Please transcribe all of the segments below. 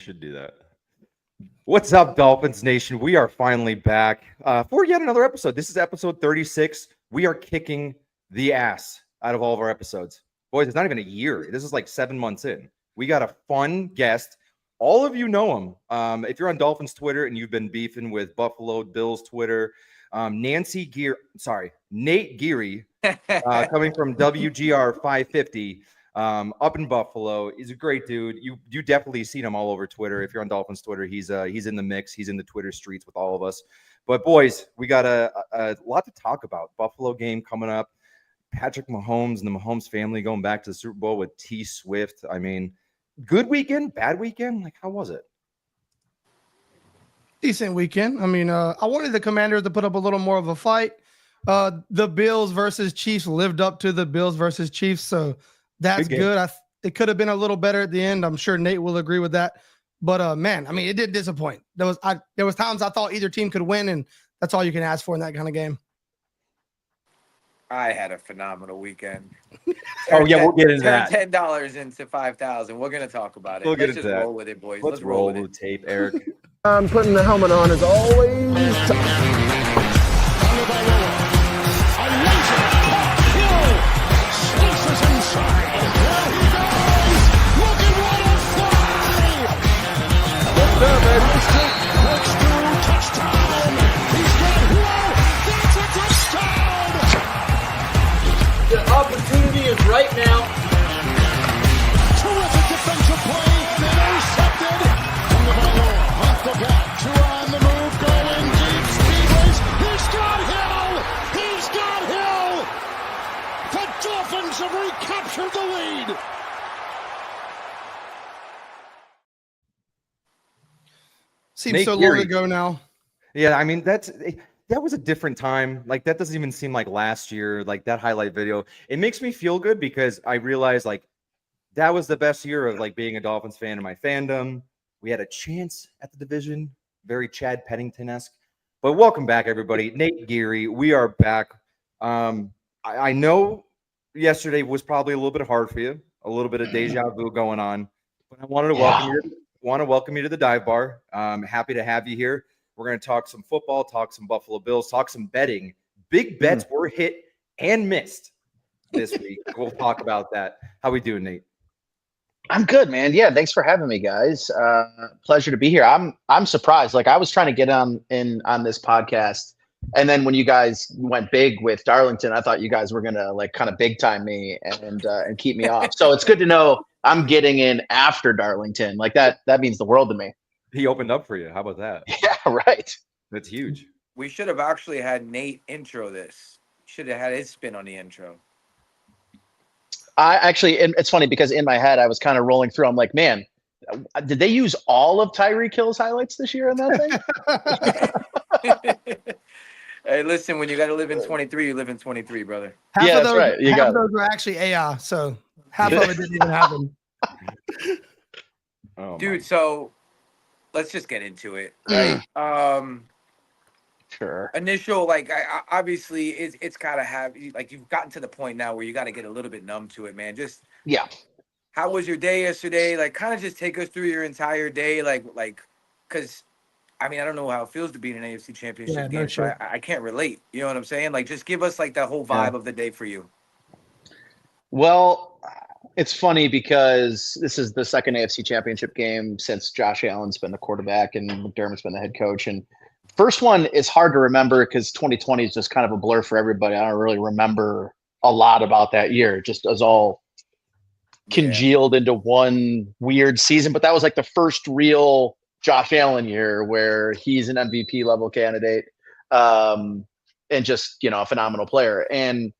Should do that. What's up, Dolphins Nation? We are finally back for yet another episode. This is episode 36. We are kicking the ass out of all of our episodes. Boys, it's not even a year. This is like 7 months in. We got a fun guest. All of you know him. If you're on Dolphins Twitter and you've been beefing with Buffalo Bills Twitter, Nate Geary, coming from WGR 550. Up in Buffalo. He's a great dude. You definitely seen him all over Twitter. If you're on Dolphins Twitter, he's in the mix. He's in the Twitter streets with all of us. But boys, we got a lot to talk about. Buffalo game coming up. Patrick Mahomes and the Mahomes family going back to the Super Bowl with T Swift. I mean, good weekend, bad weekend. Like, how was it? Decent weekend. I mean, I wanted the Commanders to put up a little more of a fight. The Bills versus Chiefs lived up to the Bills versus Chiefs, so that's good. It could have been a little better at the end. I'm sure Nate will agree with that. But man, I mean, it did disappoint. There was times I thought either team could win, and that's all you can ask for in that kind of game. I had a phenomenal weekend. We'll get into that. $10 into 5,000. We're gonna talk about it. We'll Let's just roll with it, boys. Let's roll with tape, Eric. I'm putting the helmet on as always. The opportunity is right now. Terrific defensive play. Intercepted. Off the back. Two on the move. Going deep. Speedways. He's got Hill. He's got Hill. The Dolphins have recaptured the lead. Seems Nate so Geary. long ago now. Yeah, I mean, that was a different time. Like, that doesn't even seem like last year, like that highlight video. It makes me feel good because I realize, like, that was the best year of, like, being a Dolphins fan in my fandom. We had a chance at the division, very Chad Pennington-esque. But welcome back, everybody. Nate Geary, we are back. I know yesterday was probably a little bit hard for you, a little bit of deja vu going on. But I wanted to welcome you to the dive bar. Happy to have you here. We're going to talk some football, talk some Buffalo Bills, talk some betting. Big bets were hit and missed this week. We'll talk about that. How we doing, Nate? I'm good, man. Yeah, thanks for having me, guys. Pleasure to be here. I'm surprised. Like, I was trying to get on this podcast, and then when you guys went big with Darlington, I thought you guys were gonna like kind of big time me and keep me off. So it's good to know I'm getting in after Darlington. Like that means the world to me. He opened up for you. How about that? Yeah, right. That's huge. We should have actually had Nate intro this. Should have had his spin on the intro. I actually, it's funny because in my head I was kind of rolling through. I'm like, man, did they use all of Tyreek Hill's highlights this year in that thing? Hey, listen, when you got to live in 23, you live in 23, brother. Half of those, right. half of those were actually AI, so half of it didn't even happen. Oh, Dude, so let's just get into it, right? Sure. Initial, like, I obviously it's got to have, like, you've gotten to the point now where you got to get a little bit numb to it, man. Just, Yeah. how was your day yesterday? Like, kind of just take us through your entire day, like, because, I mean, I don't know how it feels to be in an AFC Championship game, so I can't relate. You know what I'm saying? Like, just give us, like, the whole vibe of the day for you. Well, it's funny because this is the second AFC Championship game since Josh Allen's been the quarterback and McDermott's been the head coach. And first one is hard to remember because 2020 is just kind of a blur for everybody. I don't really remember a lot about that year. It just as all congealed into one weird season. But that was like the first real Josh Allen year where he's an MVP level candidate and just, a phenomenal player. And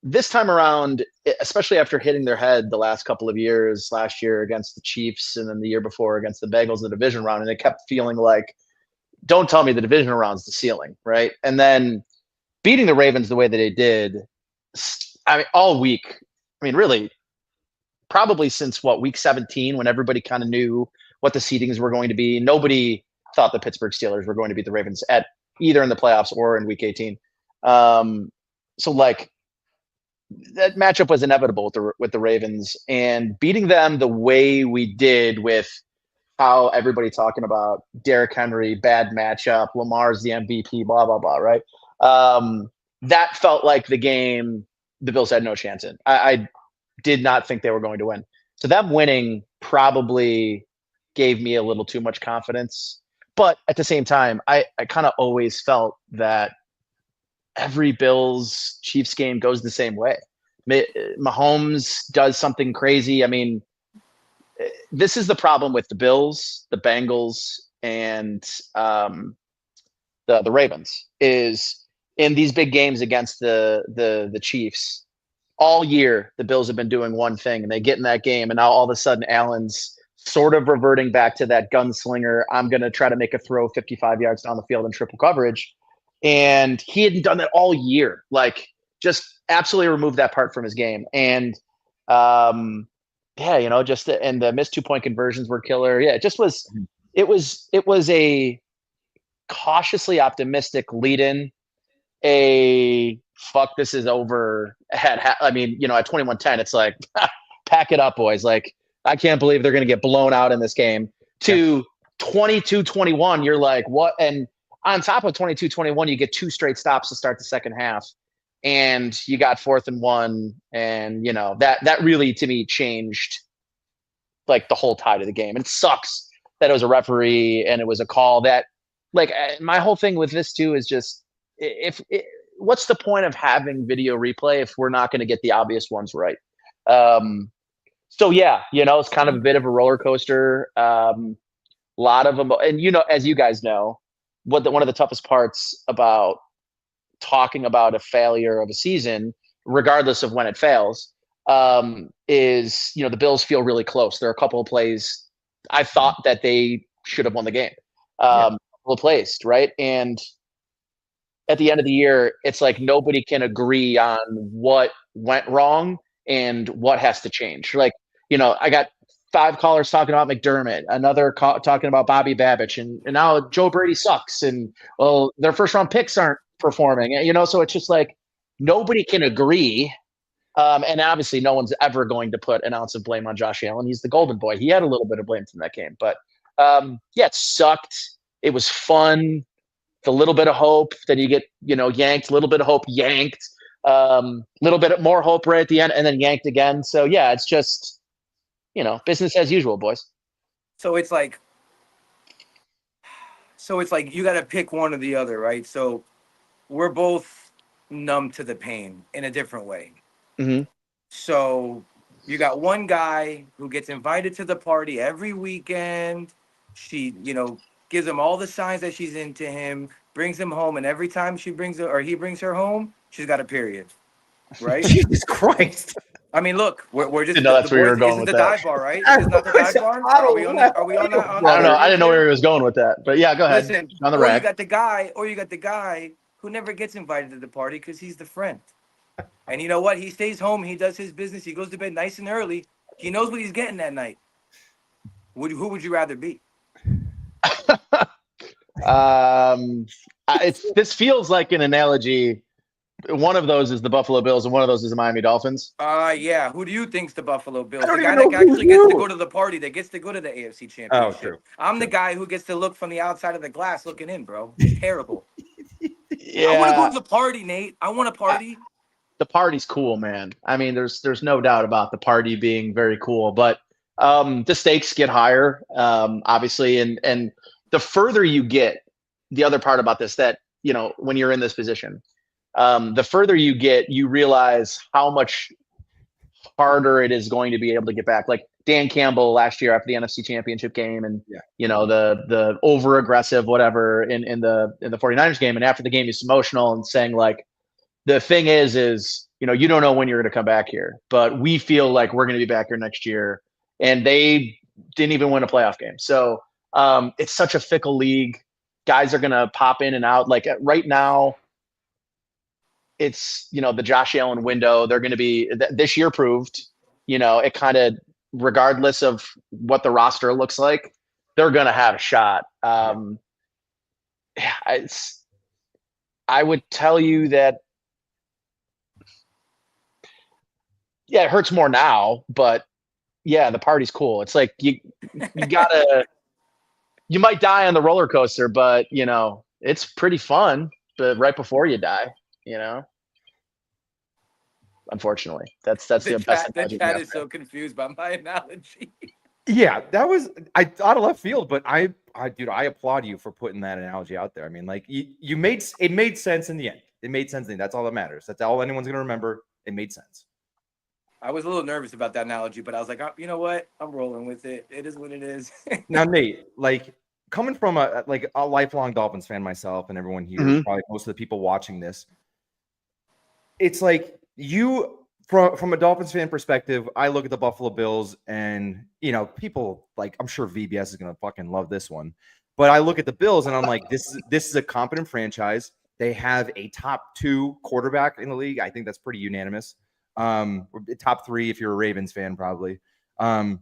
this time around, especially after hitting their head the last couple of years, last year against the Chiefs and then the year before against the Bengals in the division round, and it kept feeling like, don't tell me the division round's the ceiling, right? And then beating the Ravens the way that they did, I mean, all week, I mean, really, probably since week 17, when everybody kind of knew what the seedings were going to be. Nobody thought the Pittsburgh Steelers were going to beat the Ravens at either in the playoffs or in week 18. So like that matchup was inevitable with the Ravens, and beating them the way we did with how everybody talking about Derrick Henry, bad matchup, Lamar's the MVP, blah, blah, blah, right? That felt like the game the Bills had no chance in. I did not think they were going to win. So them winning probably gave me a little too much confidence. But at the same time, I kind of always felt that every Bills Chiefs game goes the same way. Mahomes does something crazy. I mean, this is the problem with the Bills, the Bengals, and the Ravens is in these big games against the Chiefs. All year, the Bills have been doing one thing, and they get in that game, and now all of a sudden, Allen's sort of reverting back to that gunslinger. I'm going to try to make a throw 55 yards down the field in triple coverage. And he hadn't done that all year. Like, just absolutely removed that part from his game. And, just and the missed 2-point conversions were killer. Yeah, it just was – it was a cautiously optimistic lead-in, a fuck, this is over. At 21-10, it's like, pack it up, boys. Like, I can't believe they're going to get blown out in this game. To 22-21, you're like, what? And on top of 22-21, you get 2 straight stops to start the second half. And you got 4th and 1. And, that really, to me, changed like the whole tide of the game. And it sucks that it was a referee and it was a call that, like, my whole thing with this too is just, what's the point of having video replay if we're not going to get the obvious ones right? So yeah, it's kind of a bit of a roller coaster. Lot of them, and as you guys know, one of the toughest parts about talking about a failure of a season, regardless of when it fails, is the Bills feel really close. There are a couple of plays I thought that they should have won the game. Placed, right? And at the end of the year, it's like nobody can agree on what went wrong and what has to change. Like, I got 5 callers talking about McDermott, another talking about Bobby Babich, and now Joe Brady sucks, and well, their first round picks aren't performing. So it's just like nobody can agree. And obviously no one's ever going to put an ounce of blame on Josh Allen. He's the golden boy. He had a little bit of blame from that game, but it sucked. It was fun. The little bit of hope that you get, yanked, a little bit of hope yanked, little bit more hope right at the end and then yanked again. So yeah, it's just, business as usual, boys. So it's like you got to pick one or the other, right? So we're both numb to the pain in a different way. Mm-hmm. So you got one guy who gets invited to the party every weekend. She, gives him all the signs that she's into him, brings him home, and every time he brings her home, she's got a period, right? Jesus Christ. I mean, look, we're just. That's where you were going with the that. dive bar, right? It's not the dive bar. Are we on that? I don't know. I didn't know where he was going with that, but yeah, go ahead. Listen, on the or rack. you got the guy who never gets invited to the party because he's the friend. And you know what? He stays home. He does his business. He goes to bed nice and early. He knows what he's getting that night. Who would you rather be? This feels like an analogy. One of those is the Buffalo Bills, and one of those is the Miami Dolphins. Yeah. Who do you think's the Buffalo Bills? I don't The guy even that know actually gets to go to the party, that gets to go to the AFC Championship. Oh, true. I'm the guy who gets to look from the outside of the glass looking in, bro. Terrible. Yeah, I want to go to the party, Nate. I want a party. The party's cool, man. I mean, there's no doubt about the party being very cool, but the stakes get higher, obviously, and the further you get, the other part about this that when you're in this position, the further you get, you realize how much harder it is going to be able to get back. Like Dan Campbell last year after the NFC Championship game, and the over aggressive whatever in the 49ers game, and after the game he's emotional and saying like, the thing is you don't know when you're going to come back here, but we feel like we're going to be back here next year, and they didn't even win a playoff game. So it's such a fickle league. Guys are going to pop in and out. Like right now, it's, the Josh Allen window. They're going to be this year proved, it kind of, regardless of what the roster looks like, they're going to have a shot. I would tell you that, it hurts more now, but yeah, the party's cool. It's like you gotta you might die on the roller coaster, but it's pretty fun. But right before you die, unfortunately, that's the best The analogy. chat is so confused by my analogy. Yeah, that was I thought of left field, but dude, I applaud you for putting that analogy out there. I mean, like you made it made sense in the end. It made sense. That's all that matters. That's all anyone's gonna remember. It made sense. I was a little nervous about that analogy, but I was like, you know what? I'm rolling with it. It is what it is. Now, Nate, like coming from a lifelong Dolphins fan myself, and everyone here, probably most of the people watching this, it's like you. From a Dolphins fan perspective, I look at the Buffalo Bills and, people like, I'm sure VBS is going to fucking love this one, but I look at the Bills and I'm like, this is a competent franchise. They have a top 2 quarterback in the league. I think that's pretty unanimous. Top 3 if you're a Ravens fan, probably. I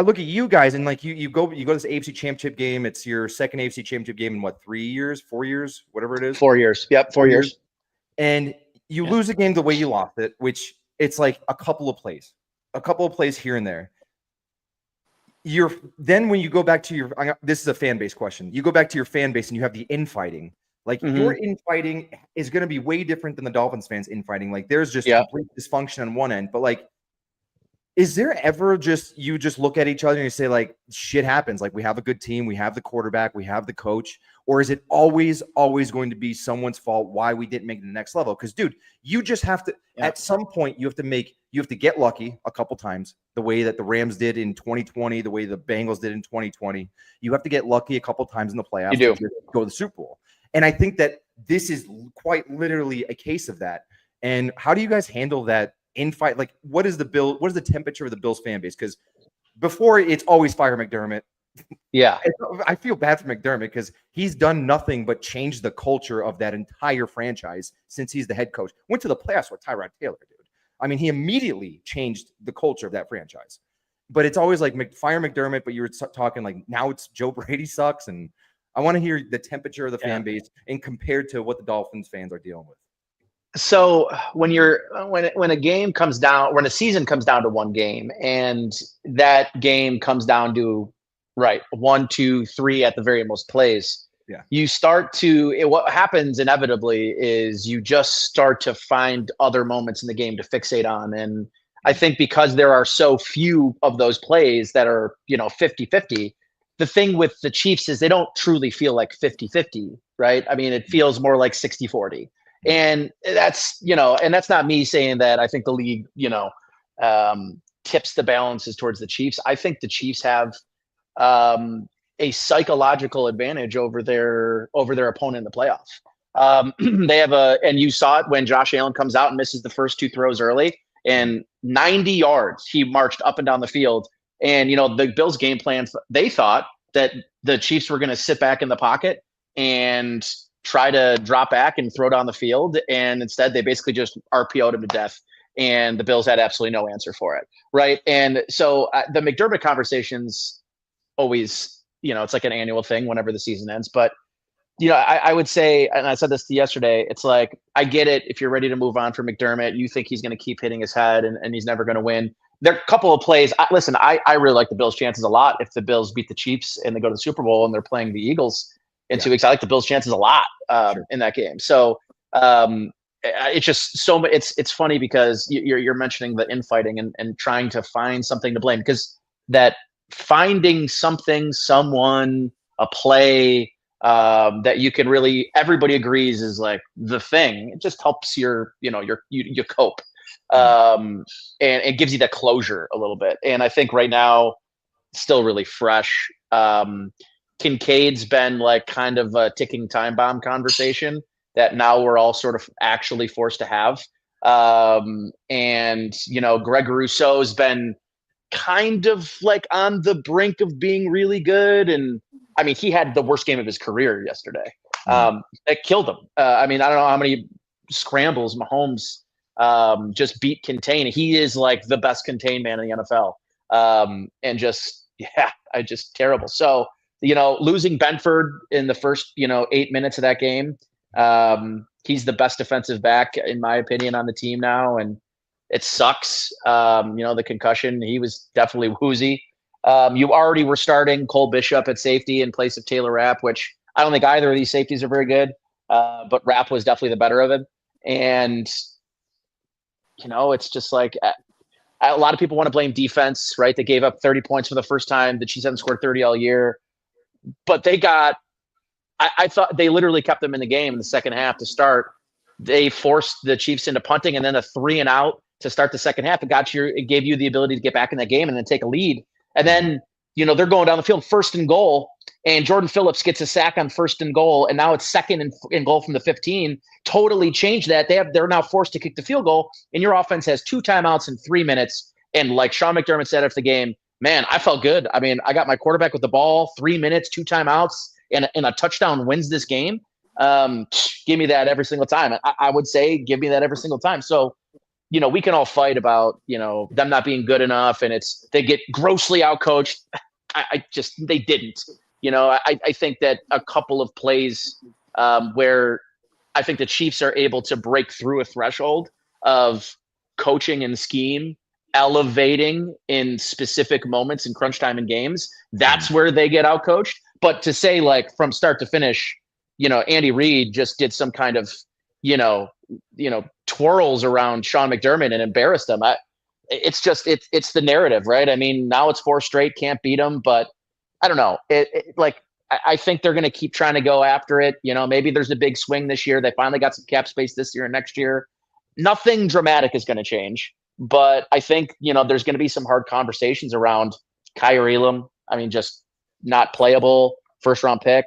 look at you guys and like you go to this AFC Championship game. It's your second AFC Championship game in what, 3 years, 4 years, whatever it is. 4 years. Yep, 4 years. And you lose a game the way you lost it, which it's like a couple of plays here and there. Then when you go back to this is a fan base question. You go back to your fan base and you have the infighting. Like your infighting is going to be way different than the Dolphins fans infighting. Like there's just complete dysfunction on one end, but like, is there ever you just look at each other and you say like shit happens? Like we have a good team, we have the quarterback, we have the coach, or is it always going to be someone's fault why we didn't make it to the next level? Because dude, you just have to at some point you have to get lucky a couple times, the way that the Rams did in 2020, the way the Bengals did in 2020. You have to get lucky a couple times in the playoffs to go to the Super Bowl. And I think that this is quite literally a case of that. And how do you guys handle that infight? Like, what is the temperature of the Bills fan base? Because before it's always fire McDermott. Yeah. I feel bad for McDermott because he's done nothing but change the culture of that entire franchise since he's the head coach. Went to the playoffs with Tyrod Taylor, dude. I mean, he immediately changed the culture of that franchise. But it's always like fire McDermott, but you were talking like now it's Joe Brady sucks. And I want to hear the temperature of the fan base and compared to what the Dolphins fans are dealing with. So when a game comes down, when a season comes down to one game, and that game comes down to 1, 2, 3 at the very most plays, you start to what happens inevitably is you just start to find other moments in the game to fixate on. And I think because there are so few of those plays that are 50-50, the thing with the Chiefs is they don't truly feel like 50-50, right? I mean, it feels more like 60-40. And that's, and that's not me saying that I think the league, tips the balances towards the Chiefs. I think the Chiefs have a psychological advantage over their opponent in the playoff. They have and you saw it when Josh Allen comes out and misses the first 2 throws early, and 90 yards he marched up and down the field. And, the Bills game plan, they thought that the Chiefs were going to sit back in the pocket and try to drop back and throw down the field. And instead they basically just RPO'd him to death. And the Bills had absolutely no answer for it. Right. And so the McDermott conversations always, it's like an annual thing whenever the season ends. But, I would say, and I said this yesterday, it's like, I get it. If you're ready to move on from McDermott, you think he's going to keep hitting his head and he's never going to win. There are a couple of plays. Listen, I really like the Bills' chances a lot. If the Bills beat the Chiefs and they go to the Super Bowl and they're playing the Eagles in 2 weeks, I like the Bills' chances a lot in that game. So it's just so it's funny because you're mentioning the infighting and trying to find something to blame, because that finding something, someone, a play that you can really, everybody agrees is like the thing. It just helps you cope. And it gives you that closure a little bit. And I think right now, still really fresh. Kincaid's been like kind of a ticking time bomb conversation that now we're all sort of actually forced to have. And, Greg Rousseau's been kind of like on the brink of being really good. And I mean, he had the worst game of his career yesterday. It killed him. I don't know how many scrambles Mahomes just beat contain. He is like the best contain man in the NFL. And just terrible. So, losing Benford in the first, 8 minutes of that game, he's the best defensive back, in my opinion, on the team now. And it sucks. The concussion, he was definitely woozy. You already were starting Cole Bishop at safety in place of Taylor Rapp, which I don't think either of these safeties are very good, but Rapp was definitely the better of him. And, it's just like a lot of people want to blame defense, right? They gave up 30 points for the first time. The Chiefs haven't scored 30 all year. But they got – I thought they literally kept them in the game in the second half to start. They forced the Chiefs into punting and then a 3-and-out to start the second half. It gave you the ability to get back in that game and then take a lead. And then, they're going down the field, 1st and goal, and Jordan Phillips gets a sack on 1st and goal, and now it's 2nd and goal from the 15. Totally changed that. They're now forced to kick the field goal, and your offense has 2 timeouts in 3 minutes. And like Sean McDermott said after the game, man, I felt good. I mean, I got my quarterback with the ball, 3 minutes, 2 timeouts, and a touchdown wins this game. Give me that every single time. I would say give me that every single time. So, we can all fight about, them not being good enough and they get grossly outcoached. They didn't. I think that a couple of plays where I think the Chiefs are able to break through a threshold of coaching and scheme, elevating in specific moments in crunch time in games, that's where they get outcoached. But to say like from start to finish, Andy Reid just did some kind of, twirls around Sean McDermott and embarrassed him. It's the narrative, right? I mean, now it's 4 straight, can't beat them, but I don't know. I think they're going to keep trying to go after it. Maybe there's a big swing this year. They finally got some cap space this year and next year. Nothing dramatic is going to change, but I think, there's going to be some hard conversations around Kyle Elam. I mean, just not playable, 1st-round pick.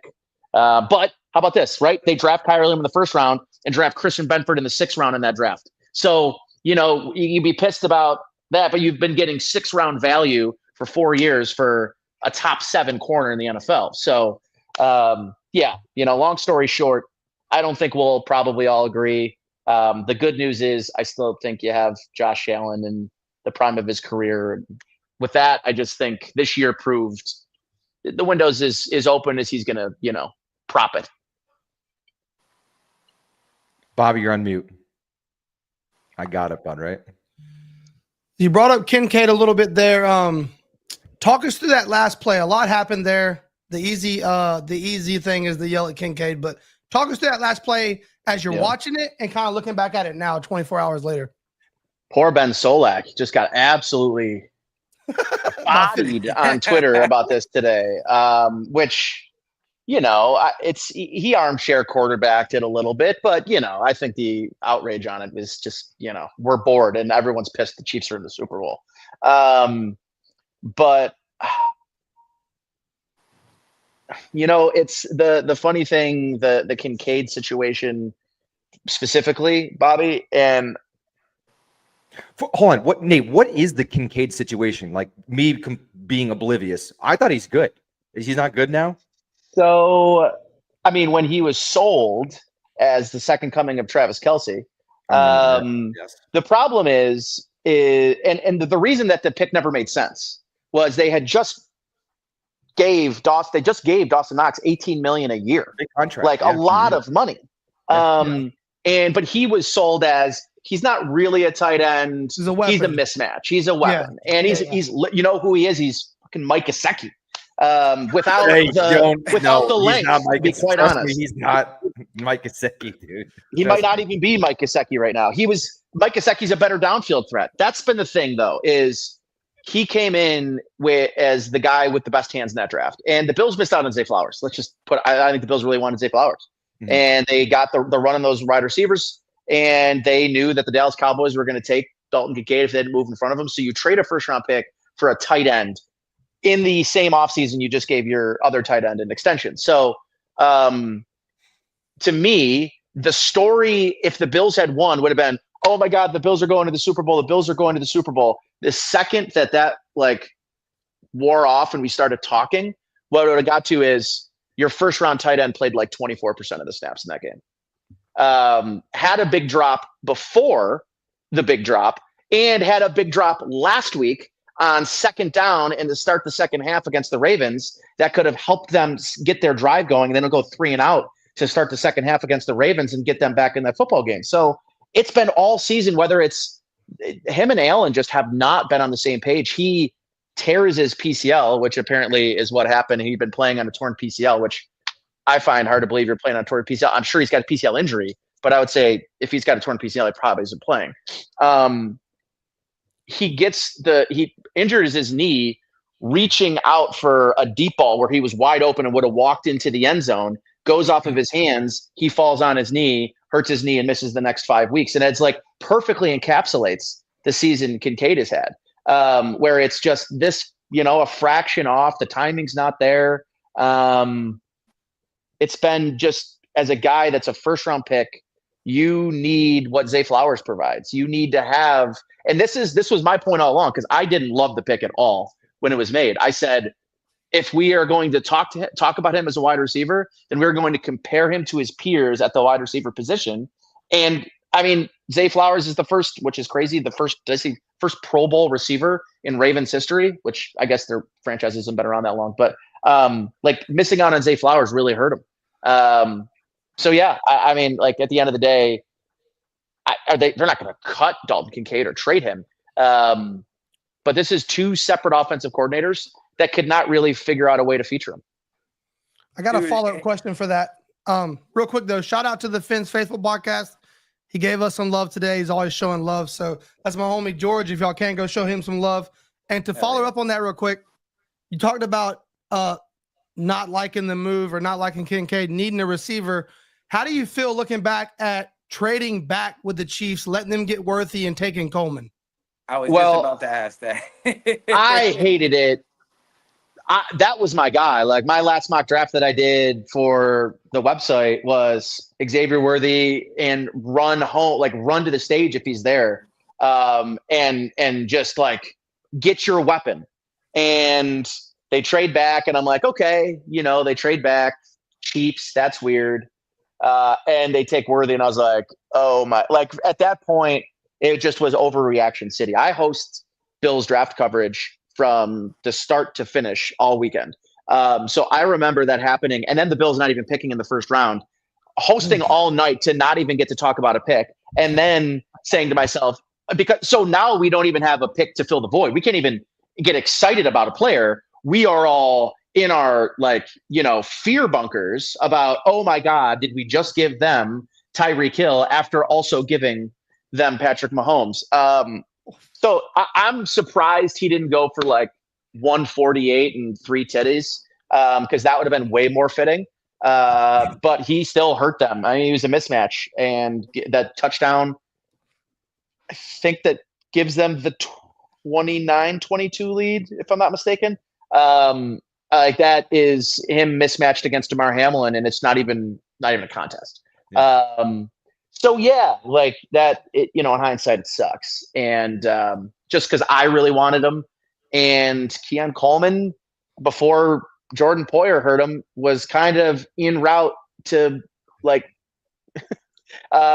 But how about this, right? They draft Kyle Elam in the 1st round and draft Christian Benford in the 6th round in that draft. So, you'd be pissed about that, but you've been getting 6th-round value for 4 years for a top 7 corner in the NFL. So, long story short, I don't think we'll probably all agree. The good news is I still think you have Josh Allen in the prime of his career. With that, I just think this year proved the windows is open as he's going to, prop it. Bobby, you're on mute. I got it, bud, right? You brought up Kincaid a little bit there. Talk us through that last play. A lot happened there. The easy thing is the yell at Kincaid, but talk us through that last play as you're watching it and kind of looking back at it now, 24 hours later. Poor Ben Solak just got absolutely bodied on Twitter about this today, which, he armchair quarterbacked it a little bit, but, I think the outrage on it is just, we're bored and everyone's pissed the Chiefs are in the Super Bowl. But, it's the funny thing, the Kincaid situation specifically, Bobby, and hold on. Nate, what is the Kincaid situation? Like me being oblivious. I thought he's good. Is he not good now? So, I mean, when he was sold as the second coming of Travis Kelce, yes. The problem is the reason that the pick never made sense was they had just gave Dawson Knox $18 million a year, big contract, like a lot of money. But he was sold as he's not really a tight end. He's a weapon. He's a mismatch. He's a weapon, and he's who he is. He's fucking Mike Gesicki. Without the length, to be quite honest. He's not Mike Gesicki, dude. He might not even be Mike Gesicki right now. Mike Gesicki's a better downfield threat. That's been the thing, though, is he came in as the guy with the best hands in that draft. And the Bills missed out on Zay Flowers. I think the Bills really wanted Zay Flowers. Mm-hmm. And they got the run on those wide receivers, and they knew that the Dallas Cowboys were going to take Dalton Kincaid if they didn't move in front of him. So you trade a 1st-round pick for a tight end in the same offseason you just gave your other tight end an extension. So to me, the story, if the Bills had won, would have been, oh my God, the Bills are going to the Super Bowl. The Bills are going to the Super Bowl. The second that wore off and we started talking, what it would have got to is your 1st-round tight end played like 24% of the snaps in that game. Had a big drop before the big drop and had a big drop last week on 2nd down and to start the second half against the Ravens that could have helped them get their drive going. And then it'll go 3-and-out to start the second half against the Ravens and get them back in that football game. So it's been all season, whether it's him and Allen just have not been on the same page. He tears his PCL, which apparently is what happened. He'd been playing on a torn PCL, which I find hard to believe you're playing on a torn PCL. I'm sure he's got a PCL injury, but I would say if he's got a torn PCL, he probably isn't playing. He injures his knee reaching out for a deep ball where he was wide open and would have walked into the end zone, goes off of his hands. He falls on his knee, hurts his knee, and misses the next 5 weeks. And it's like perfectly encapsulates the season Kincaid has had, where it's just this, a fraction off. The timing's not there. It's been just, as a guy that's a first round pick, you need what Zay Flowers provides. You need to have, and this was my point all along, because I didn't love the pick at all when it was made. I said, if we are going to talk about him as a wide receiver, then we're going to compare him to his peers at the wide receiver position. And I mean, Zay Flowers is the first, which is crazy, the first Pro Bowl receiver in Ravens history, which I guess their franchise hasn't been around that long. But missing out on Zay Flowers really hurt him. So yeah, I mean, like at the end of the day, they're not going to cut Dalton Kincaid or trade him. But this is two separate offensive coordinators that could not really figure out a way to feature him. I got a follow-up question for that. Real quick though, shout out to the Fins Faithful podcast. He gave us some love today. He's always showing love. So that's my homie George. If y'all can, go show him some love. And to follow up on that real quick, you talked about not liking the move or not liking Kincaid, needing a receiver. How do you feel looking back at trading back with the Chiefs, letting them get Worthy and taking Coleman? I was just about to ask that. I hated it. That was my guy. Like my last mock draft that I did for the website was Xavier Worthy and run to the stage if he's there, and just like get your weapon. And they trade back, and I'm like, okay, they trade back. Chiefs, that's weird. And they take Worthy, and I was like, oh my! Like at that point, it just was overreaction city. I host Bills draft coverage from the start to finish all weekend. So I remember that happening. And then the Bills not even picking in the first round, hosting all night to not even get to talk about a pick. And then saying to myself, so now we don't even have a pick to fill the void. We can't even get excited about a player. We are all in our fear bunkers about, oh my God, did we just give them Tyreek Hill after also giving them Patrick Mahomes? So I'm surprised he didn't go for 148 and 3 titties, because that would have been way more fitting. But he still hurt them. I mean, he was a mismatch, and that touchdown, I think that gives them the 29-22 lead, if I'm not mistaken. That is him mismatched against DeMar Hamlin, and it's not even a contest. Yeah. So yeah, like that, in hindsight, it sucks. And just because I really wanted him, and Keon Coleman, before Jordan Poyer hurt him, was kind of en route to right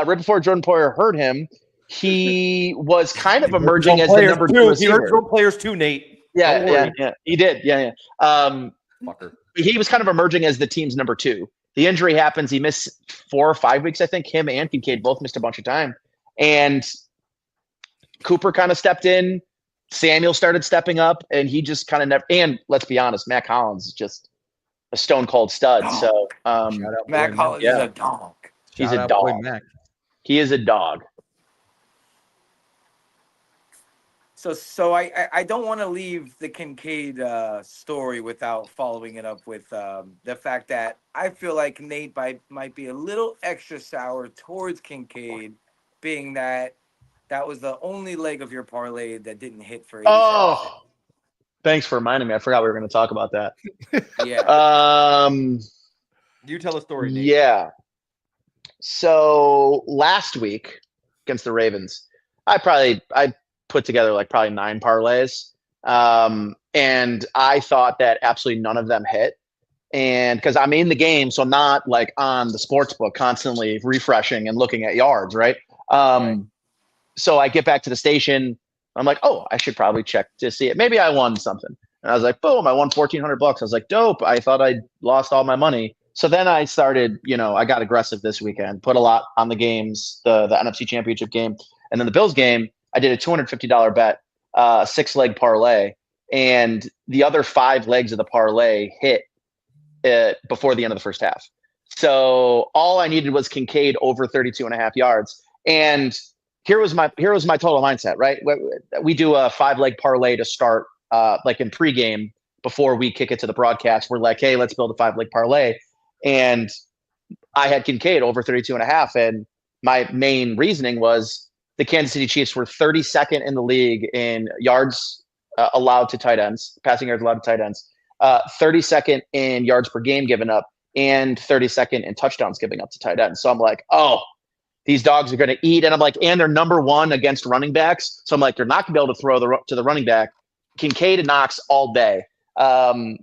before Jordan Poyer hurt him, he was kind of emerging as the number 2 receiver. He hurt role players too, Nate. Yeah, he did. Yeah. Fucker. He was kind of emerging as the team's number 2. The injury happens. He missed 4 or 5 weeks. I think him and Kincaid both missed a bunch of time. And Cooper kind of stepped in. Samuel started stepping up, and he just kind of never. And let's be honest, Mac Hollins is just a stone cold stud. So Mac Hollins is a dog. He's a dog. He is a dog. So I don't want to leave the Kincaid story without following it up with the fact that I feel like Nate might be a little extra sour towards Kincaid, being that was the only leg of your parlay that didn't hit for 87. Oh, thanks for reminding me. I forgot we were going to talk about that. Yeah. You tell a story, Nate. Yeah. So last week against the Ravens, I put together probably 9 parlays. And I thought that absolutely none of them hit. And because I'm in the game, so not on the sports book constantly refreshing and looking at yards, right? So I get back to the station. I'm like, oh, I should probably check to see it. Maybe I won something. And I was like, boom, I won $1,400. I was like, dope. I thought I lost all my money. So then I started, I got aggressive this weekend, put a lot on the games, the NFC Championship game, and then the Bills game. I did a $250 bet, 6-leg parlay, and the other 5 legs of the parlay hit before the end of the first half. So all I needed was Kincaid over 32.5 yards. And here was my total mindset, right? We do a 5-leg parlay to start, like in pregame before we kick it to the broadcast. We're like, hey, let's build a 5-leg parlay. And I had Kincaid over 32.5. And my main reasoning was the Kansas City Chiefs were 32nd in the league in yards allowed to tight ends, passing yards allowed to tight ends, 32nd in yards per game given up, and 32nd in touchdowns giving up to tight ends. So I'm like, oh, these dogs are going to eat. And I'm like, and they're number 1 against running backs. So I'm like, they're not going to be able to throw to the running back. Kincaid and Knox all day.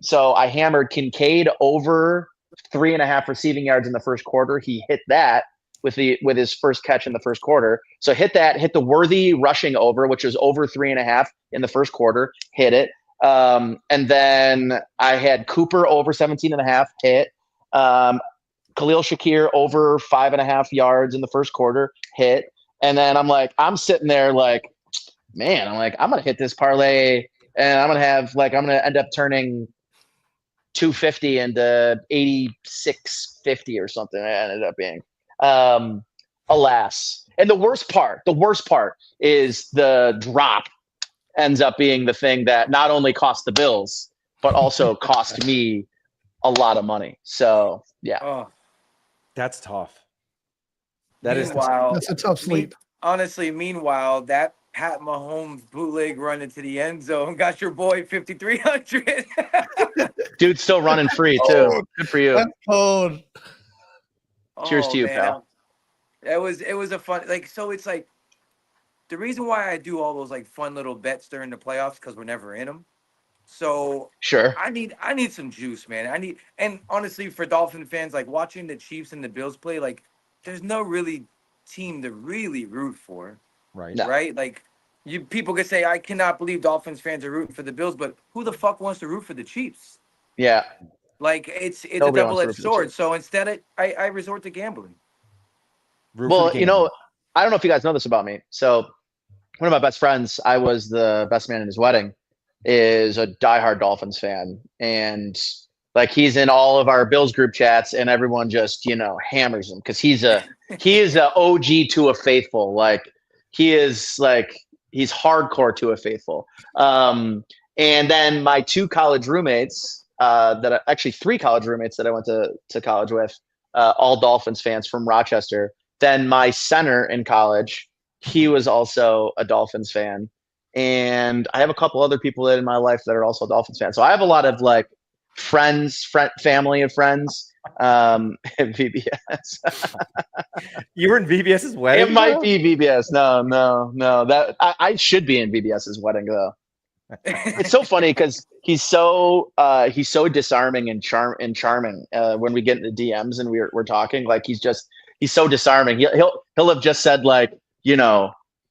So I hammered Kincaid over 3.5 receiving yards in the first quarter. He hit that with his first catch in the first quarter. So hit the Worthy rushing over, which was over 3.5 in the first quarter, hit it. And then I had Cooper over 17.5 hit. Khalil Shakir over 5.5 yards in the first quarter hit. And then I'm sitting there like, man, I'm going to hit this parlay and I'm going to end up turning 250 into 8650 or something. I ended up being, alas. And the worst part is the drop ends up being the thing that not only cost the Bills, but also cost me a lot of money. So yeah. Oh, That's tough. That's a tough sleep. Honestly, meanwhile, that Pat Mahomes bootleg run into the end zone got your boy 5,300. Dude's still running free too. Good for you. That's cold. Cheers to you, pal. It was a fun, so it's like the reason why I do all those fun little bets during the playoffs because we're never in them. So sure, I need some juice, man. And honestly, for Dolphin fans, watching the Chiefs and the Bills play, there's no really team to really root for, right? No. Right? People could say, I cannot believe Dolphins fans are rooting for the Bills, but who the fuck wants to root for the Chiefs? Yeah, it's a Nobody double-edged sword. So instead, I resort to gambling. Well, I don't know if you guys know this about me. So one of my best friends, I was the best man in his wedding, is a diehard Dolphins fan. And he's in all of our Bills group chats and everyone just, hammers him because he is a OG to a faithful. He's hardcore to a faithful. And then my 2 college roommates, actually 3 college roommates that I went to college with, all Dolphins fans from Rochester. Then my center in college, he was also a Dolphins fan. And I have a couple other people in my life that are also Dolphins fans. So I have a lot of family of friends at VBS. You were in VBS's wedding? It might be VBS. No. That I should be in VBS's wedding though. It's so funny because he's so disarming and charming when we get into DMs and we're talking. He's so disarming. He'll have just said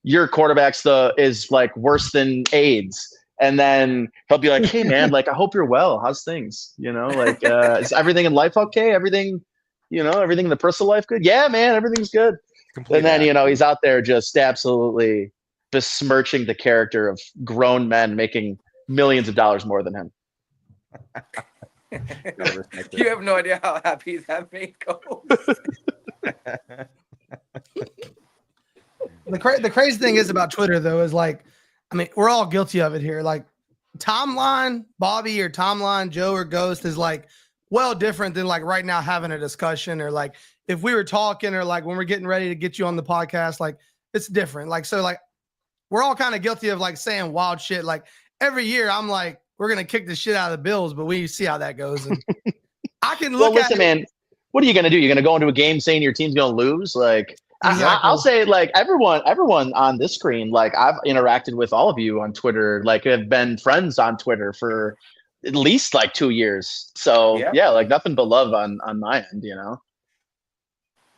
your quarterback's is worse than AIDS. And then he'll be like, hey man, I hope you're well. How's things? Is everything in life okay? Everything in the personal life good? Yeah, man, everything's good. And then, he's out there just absolutely besmirching the character of grown men making millions of dollars more than him. You have no idea how happy that made goes. The crazy thing is about Twitter, though, is we're all guilty of it here. Timeline Bobby or timeline Joe or Ghost is well different than right now having a discussion or if we were talking or when we're getting ready to get you on the podcast, it's different. We're all kind of guilty of saying wild shit. Every year I'm we're going to kick the shit out of the Bills, but we see how that goes. And I can look at it. Man, what are you going to do? You're going to go into a game saying your team's going to lose? Exactly. I'll say everyone on this screen, I've interacted with all of you on Twitter, have been friends on Twitter for at least 2 years. So yeah, nothing but love on my end,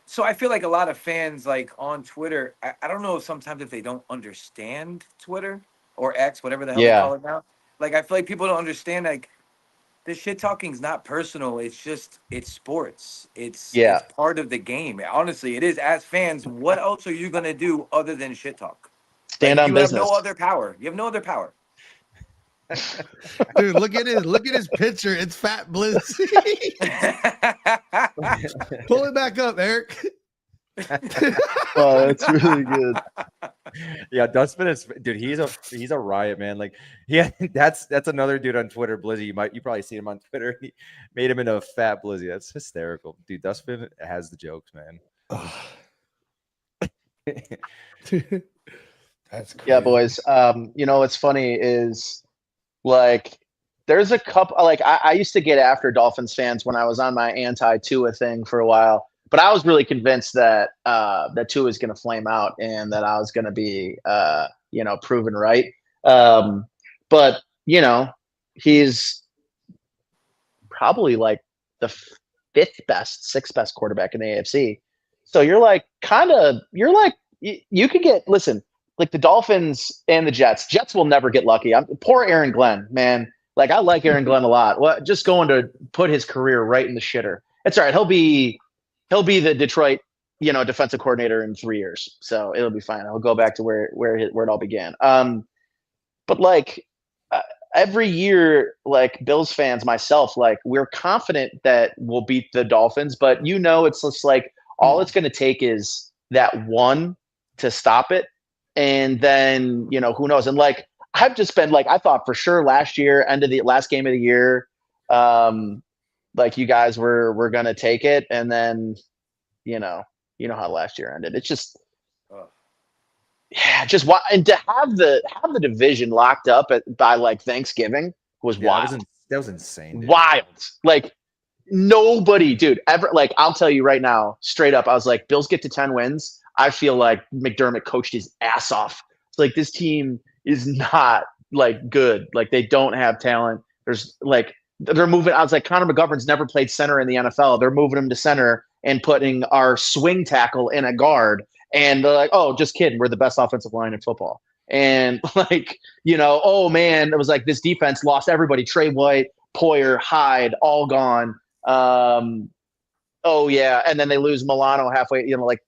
So I feel a lot of fans on Twitter, I don't know sometimes if they don't understand Twitter or X, whatever the hell they call it now. I feel people don't understand this shit talking is not personal. It's sports. It's part of the game. Honestly, it is. As fans, what else are you gonna do other than shit talk? Stand on business. You have no other power. Dude, look at it. Look at his picture. It's Fat Blizzy. Pull it back up, Eric. Oh, that's really good. Yeah, Dustman is, dude. He's a riot, man. Like, yeah, that's another dude on Twitter, Blizzy. You probably see him on Twitter. He made him into a Fat Blizzy. That's hysterical, dude. Dustman has the jokes, man. That's crazy. Yeah, boys. What's funny is like there's a couple like I used to get after Dolphins fans when I was on my anti-Tua thing for a while, but I was really convinced that that Tua was going to flame out and that I was going to be proven right. But he's probably like the sixth best quarterback in the AFC. So you're like you could get like the Dolphins and the Jets. Jets will never get lucky. Poor Aaron Glenn, man. Like I like Aaron Glenn a lot. Well, just going to put his career right in the shitter. It's all right. He'll be the Detroit, defensive coordinator in 3 years. So it'll be fine. I'll go back to where it all began. But like every year, like Bills fans, myself, like we're confident that we'll beat the Dolphins, but it's just like all it's going to take is that one to stop it. And then, who knows? And like, I've just been like, I thought for sure last year, end of the last game of the year, like you guys were going to take it. And then, you know how last year ended. It's just, and to have the division locked up by like Thanksgiving was wild. That was insane. Dude. Wild. Like nobody, dude, ever. Like I'll tell you right now, straight up, I was like, Bills get to 10 wins. I feel like McDermott coached his ass off. It's like this team is not like good. Like they don't have talent. There's like they're moving. I was like, Connor McGovern's never played center in the NFL. They're moving him to center and putting our swing tackle in a guard. And they're like, oh, just kidding. We're the best offensive line in football. And like, oh man, it was like this defense lost everybody. Trey White, Poyer, Hyde, all gone. Oh yeah, and then they lose Milano halfway. Didn't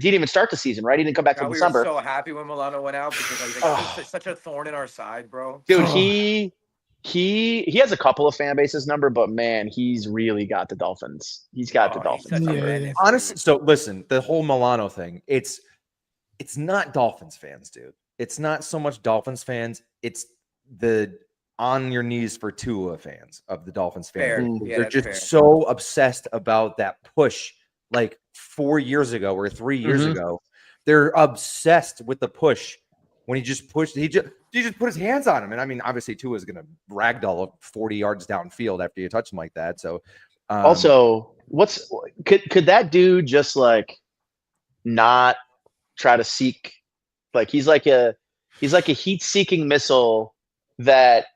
even start the season, right? He didn't come back till December. We were so happy when Milano went out because like, such a thorn in our side, bro. Dude, he has a couple of fan bases number, but man, he's really got the Dolphins. He's got the Dolphins. Yeah. Honestly, so listen, the whole Milano thing, it's not Dolphins fans, dude. It's not so much Dolphins fans. It's the on your knees for Tua fans of the Dolphins fans. Yeah, they're just so obsessed about that push like 4 years ago or 3 years ago. They're obsessed with the push when he just pushed. He just put his hands on him. And I mean, obviously Tua is going to ragdoll 40 yards downfield after you touch him like that. So also could that dude just like not try to seek, like he's like a heat-seeking missile that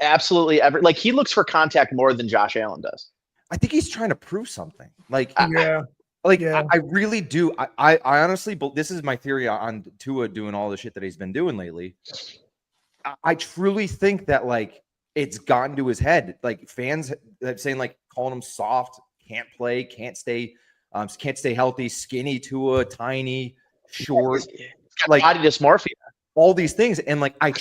absolutely like he looks for contact more than Josh Allen does. I think he's trying to prove something. Like, Yeah. I really do. I honestly, but this is my theory on Tua doing all the shit that he's been doing lately. I truly think that like it's gotten to his head. Like fans that saying like calling him soft, can't play, can't stay healthy, skinny Tua, tiny, short, like body dysmorphia. All these things. And like, I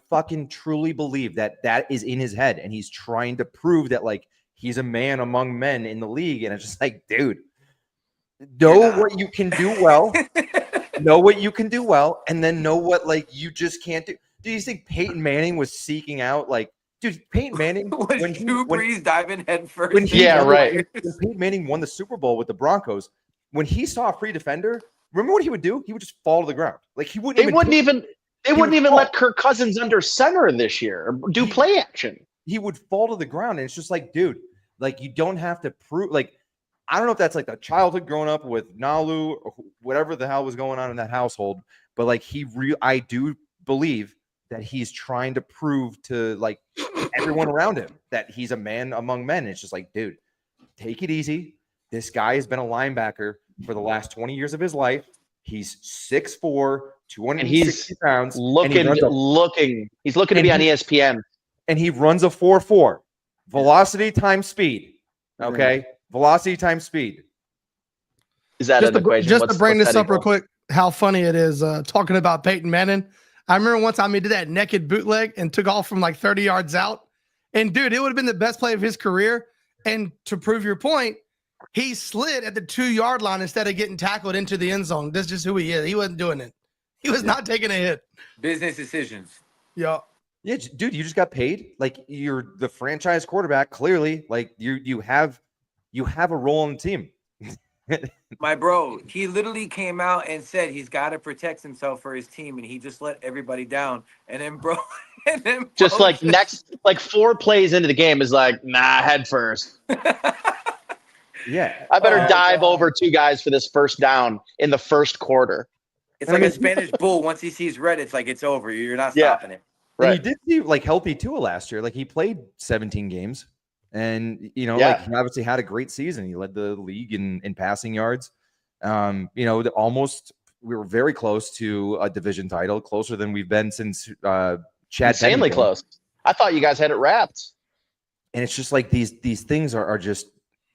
fucking truly believe that is in his head. And he's trying to prove that like, he's a man among men in the league. And it's just like, dude, know what you can do well, and then know what, like, you just can't do. Do you think Peyton Manning was seeking out, like, dude, Peyton Manning, when Drew Brees diving head first. When right. When Peyton Manning won the Super Bowl with the Broncos, when he saw a free defender, remember what he would do? He would just fall to the ground. Like he wouldn't. They wouldn't even let Kirk Cousins under center this year or do play action. He would fall to the ground, and it's just like, dude, like you don't have to prove. Like I don't know if that's like the childhood growing up with Nalu or whatever the hell was going on in that household, but like I do believe that he's trying to prove to like everyone around him that he's a man among men. It's just like, dude, take it easy. This guy has been a linebacker for the last 20 years of his life. He's 6'4", 260 pounds. He's looking to be on ESPN. And he runs a 4.4. Velocity times speed. Okay? Velocity times speed. Is that an equation? Just to bring this up real quick, how funny it is talking about Peyton Manning. I remember one time he did that naked bootleg and took off from like 30 yards out. And dude, it would have been the best play of his career. And to prove your point, he slid at the 2-yard line instead of getting tackled into the end zone. That's just who he is. He wasn't doing it. He was not taking a hit. Business decisions. Yeah. Yeah, dude, you just got paid. Like, you're the franchise quarterback. Clearly, like you have a role on the team. My bro, he literally came out and said he's got to protect himself for his team, and he just let everybody down. And then, bro, just like next, like 4 plays into the game is like, nah, head first. Yeah, I better dive over 2 guys for this first down in the first quarter. It's like a Spanish bull. Once he sees red, it's like it's over. You're not stopping it. Right. And you did see like healthy Tua last year. Like, he played 17 games. And, like, he obviously had a great season. He led the league in passing yards. We were very close to a division title, closer than we've been since Chad. Insanely close. I thought you guys had it wrapped. And it's just like these things are just,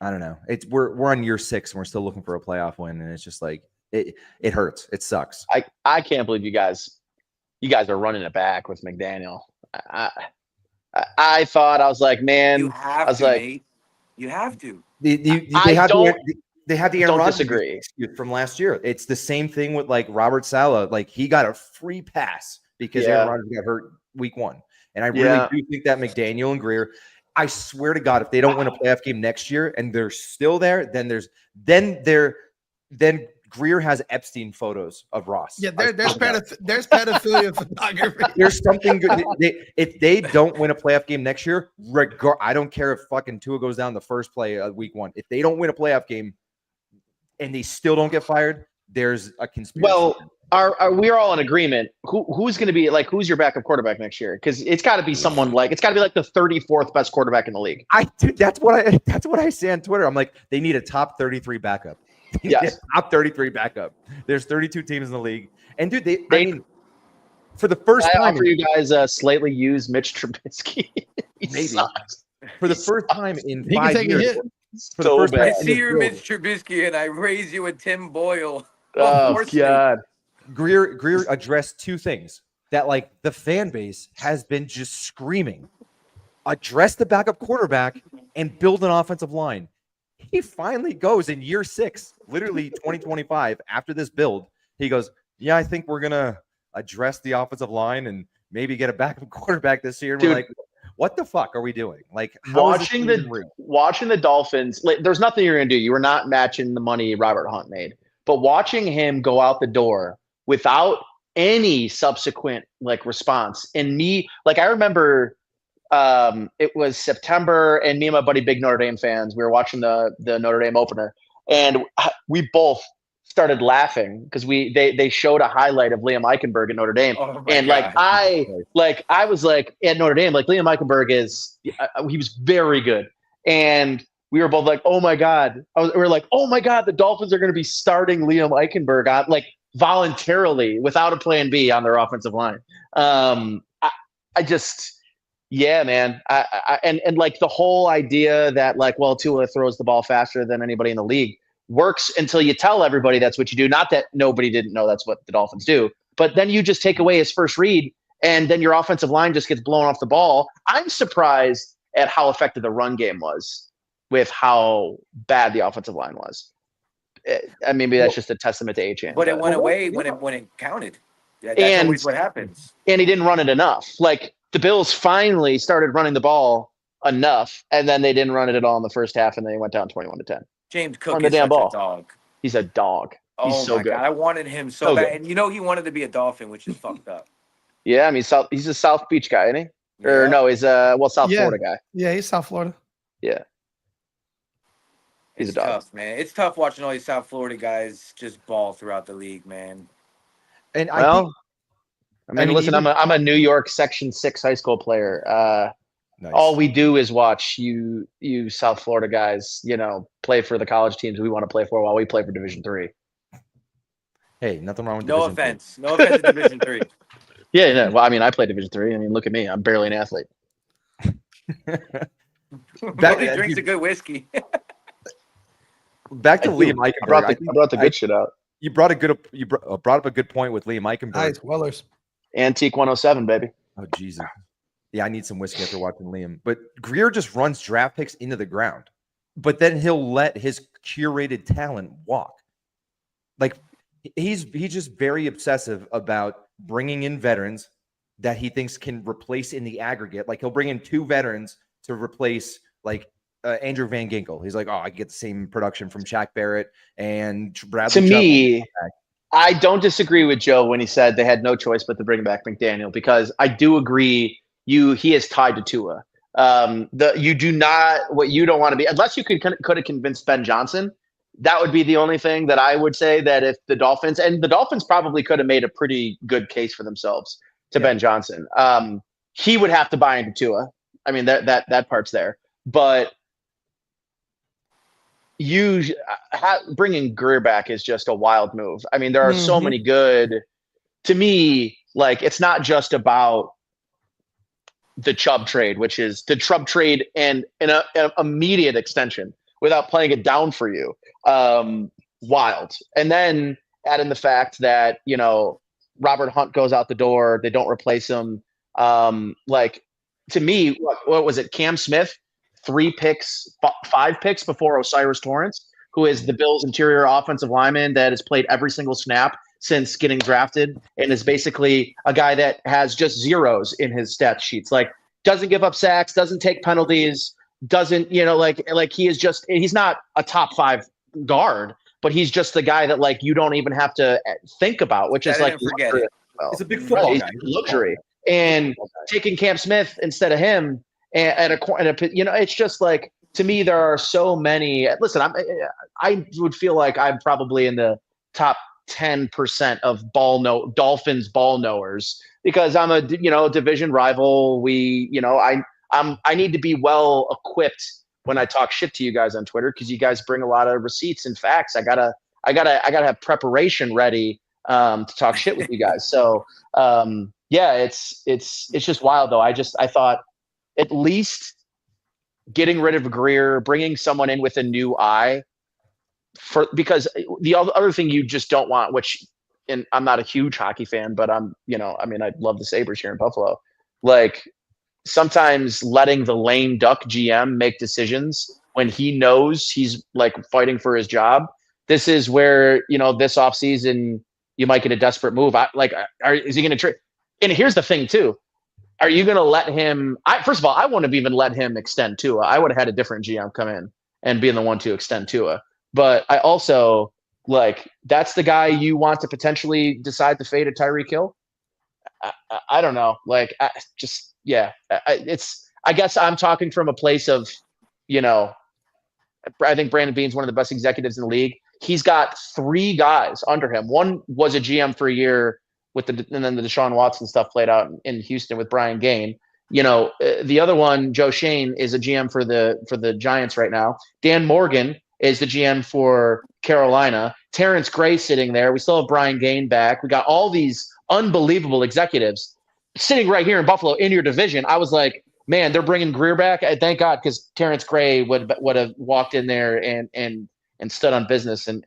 I don't know. We're on year 6 and we're still looking for a playoff win. And it's just like, it hurts. It sucks. I can't believe you guys are running it back with McDaniel. I thought, I was like, man, you have I was to, like, Nate. You have to. They had the Aaron Rodgers from last year. It's the same thing with like Robert Saleh. Like, he got a free pass because Aaron Rodgers got hurt week 1. And I really do think that McDaniel and Greer, I swear to God, if they don't win a playoff game next year and they're still there, then Greer has Epstein photos of Ross. Yeah, there's pedophilia photography. There's something good. If they don't win a playoff game next year, I don't care if fucking Tua goes down the first play of week 1. If they don't win a playoff game and they still don't get fired, there's a conspiracy. Well, we're all in agreement. Who's going to be like, who's your backup quarterback next year? Because it's got to be someone like, it's got to be like the 34th best quarterback in the league. That's what I say on Twitter. I'm like, they need a top 33 backup. Yes. Top 33 backup. There's 32 teams in the league. And dude, I mean, for the first time, I offer you guys a slightly used Mitch Trubisky. Maybe. Sucks. For the first time in he 5 years. For the first I see your Mitch Trubisky and I raise you a Tim Boyle. Oh, God. Greer addressed 2 things that, like, the fan base has been just screaming. Address the backup quarterback and build an offensive line. He finally goes in year 6, literally 2025, after this build. He goes, yeah, I think we're going to address the offensive line and maybe get a backup quarterback this year. And we're like, what the fuck are we doing? Like, watching the Dolphins, like, there's nothing you're going to do. You are not matching the money Robert Hunt made. But watching him go out the door without any subsequent, like, response. And me, like, I remember it was September, and me and my buddy, big Notre Dame fans, we were watching the Notre Dame opener, and we both started laughing because they showed a highlight of Liam Eichenberg at Notre Dame, and God. I was like, at Notre Dame, like, Liam Eichenberg he was very good, and we were both like, oh my God, we were like, oh my God, the Dolphins are going to be starting Liam Eichenberg on, like, voluntarily without a plan B on their offensive line. Yeah, man. And like the whole idea that, like, well, Tua throws the ball faster than anybody in the league works until you tell everybody that's what you do. Not that nobody didn't know that's what the Dolphins do, but then you just take away his first read and then your offensive line just gets blown off the ball. I'm surprised at how effective the run game was with how bad the offensive line was. I mean, maybe that's just a testament to A-Chain. But it went away when it counted. That's always what happens. And he didn't run it enough. Like, the Bills finally started running the ball enough, and then they didn't run it at all in the first half, and they went down 21-10. James Cook is such a dog. He's a dog. He's so good. God, I wanted him so bad. Good. And he wanted to be a Dolphin, which is fucked up. Yeah, I mean, he's a South Beach guy, isn't he? Yeah. Or no, he's South Florida guy. Yeah, he's South Florida. Yeah. He's a dog. Tough, man. It's tough watching all these South Florida guys just ball throughout the league, man. And I mean, listen, I'm a New York Section 6 high school player. Nice. All we do is watch you South Florida guys, play for the college teams we want to play for while we play for Division 3. Hey, nothing wrong with No Division offense. 3. No offense to Division 3. Yeah. Well, I mean, I play Division 3. I mean, look at me. I'm barely an athlete. He drinks a good whiskey. Back to Liam Eichenberg. I brought the good shit out. You brought up a good point with Liam Eichenberg. Nice, Wellers. Antique 107, baby. Oh, Jesus. Yeah, I need some whiskey after watching Liam. But Greer just runs draft picks into the ground. But then he'll let his curated talent walk. Like, he's just very obsessive about bringing in veterans that he thinks can replace in the aggregate. Like, he'll bring in 2 veterans to replace, like, Andrew Van Ginkel. He's like, oh, I get the same production from Shaq Barrett and Bradley. To me, I don't disagree with Joe when he said they had no choice but to bring back McDaniel, because I do agree he is tied to Tua. What you don't want to be, unless you could have convinced Ben Johnson, that would be the only thing that I would say, that if the Dolphins probably could have made a pretty good case for themselves to Ben Johnson. He would have to buy into Tua. I mean, that part's there, but bringing Greer back is just a wild move. I mean, there are so many good, to me, like, it's not just about the Chubb trade, which is the Chubb trade and an immediate extension without playing it down for you. Wild. And then add in the fact that, Robert Hunt goes out the door. They don't replace him. Like, to me, what was it? Cam Smith, 5 picks before Osiris Torrance, who is the Bills' interior offensive lineman that has played every single snap since getting drafted, and is basically a guy that has just zeros in his stat sheets. Like, doesn't give up sacks, doesn't take penalties, doesn't, he's not a top 5 guard, but he's just the guy that, like, you don't even have to think about, which is like, it's a big football guy. Luxury. And taking Cam Smith instead of him, it's just like, to me, there are so many. Listen, I would feel like I'm probably in the top 10% of Dolphins ball knowers, because I'm a division rival. I need to be well equipped when I talk shit to you guys on Twitter, because you guys bring a lot of receipts and facts. I gotta have preparation ready to talk shit with you guys. So it's just wild though. I thought, at least getting rid of Greer, bringing someone in with a new eye, because the other thing you just don't want, and I'm not a huge hockey fan, but I love the Sabres here in Buffalo. Like, sometimes letting the lame duck GM make decisions when he knows he's, like, fighting for his job. This is where, this offseason you might get a desperate move. Is he going to trade? And here's the thing too. Are you going to let him? First of all, I wouldn't have even let him extend Tua. I would have had a different GM come in and be the one to extend Tua. But I also, like, that's the guy you want to potentially decide the fate of Tyreek Hill. I don't know. Like, I guess I'm talking from a place of, I think Brandon Beane's one of the best executives in the league. He's got 3 guys under him. One was a GM for a year, and then the Deshaun Watson stuff played out in Houston with Brian Gaine. The other one, Joe Shane, is a GM for the Giants right now. Dan Morgan is the GM for Carolina. Terrence Gray sitting there. We still have Brian Gaine back. We got all these unbelievable executives sitting right here in Buffalo in your division. I was like, man, they're bringing Greer back. Thank God, because Terrence Gray would have walked in there and stood on business and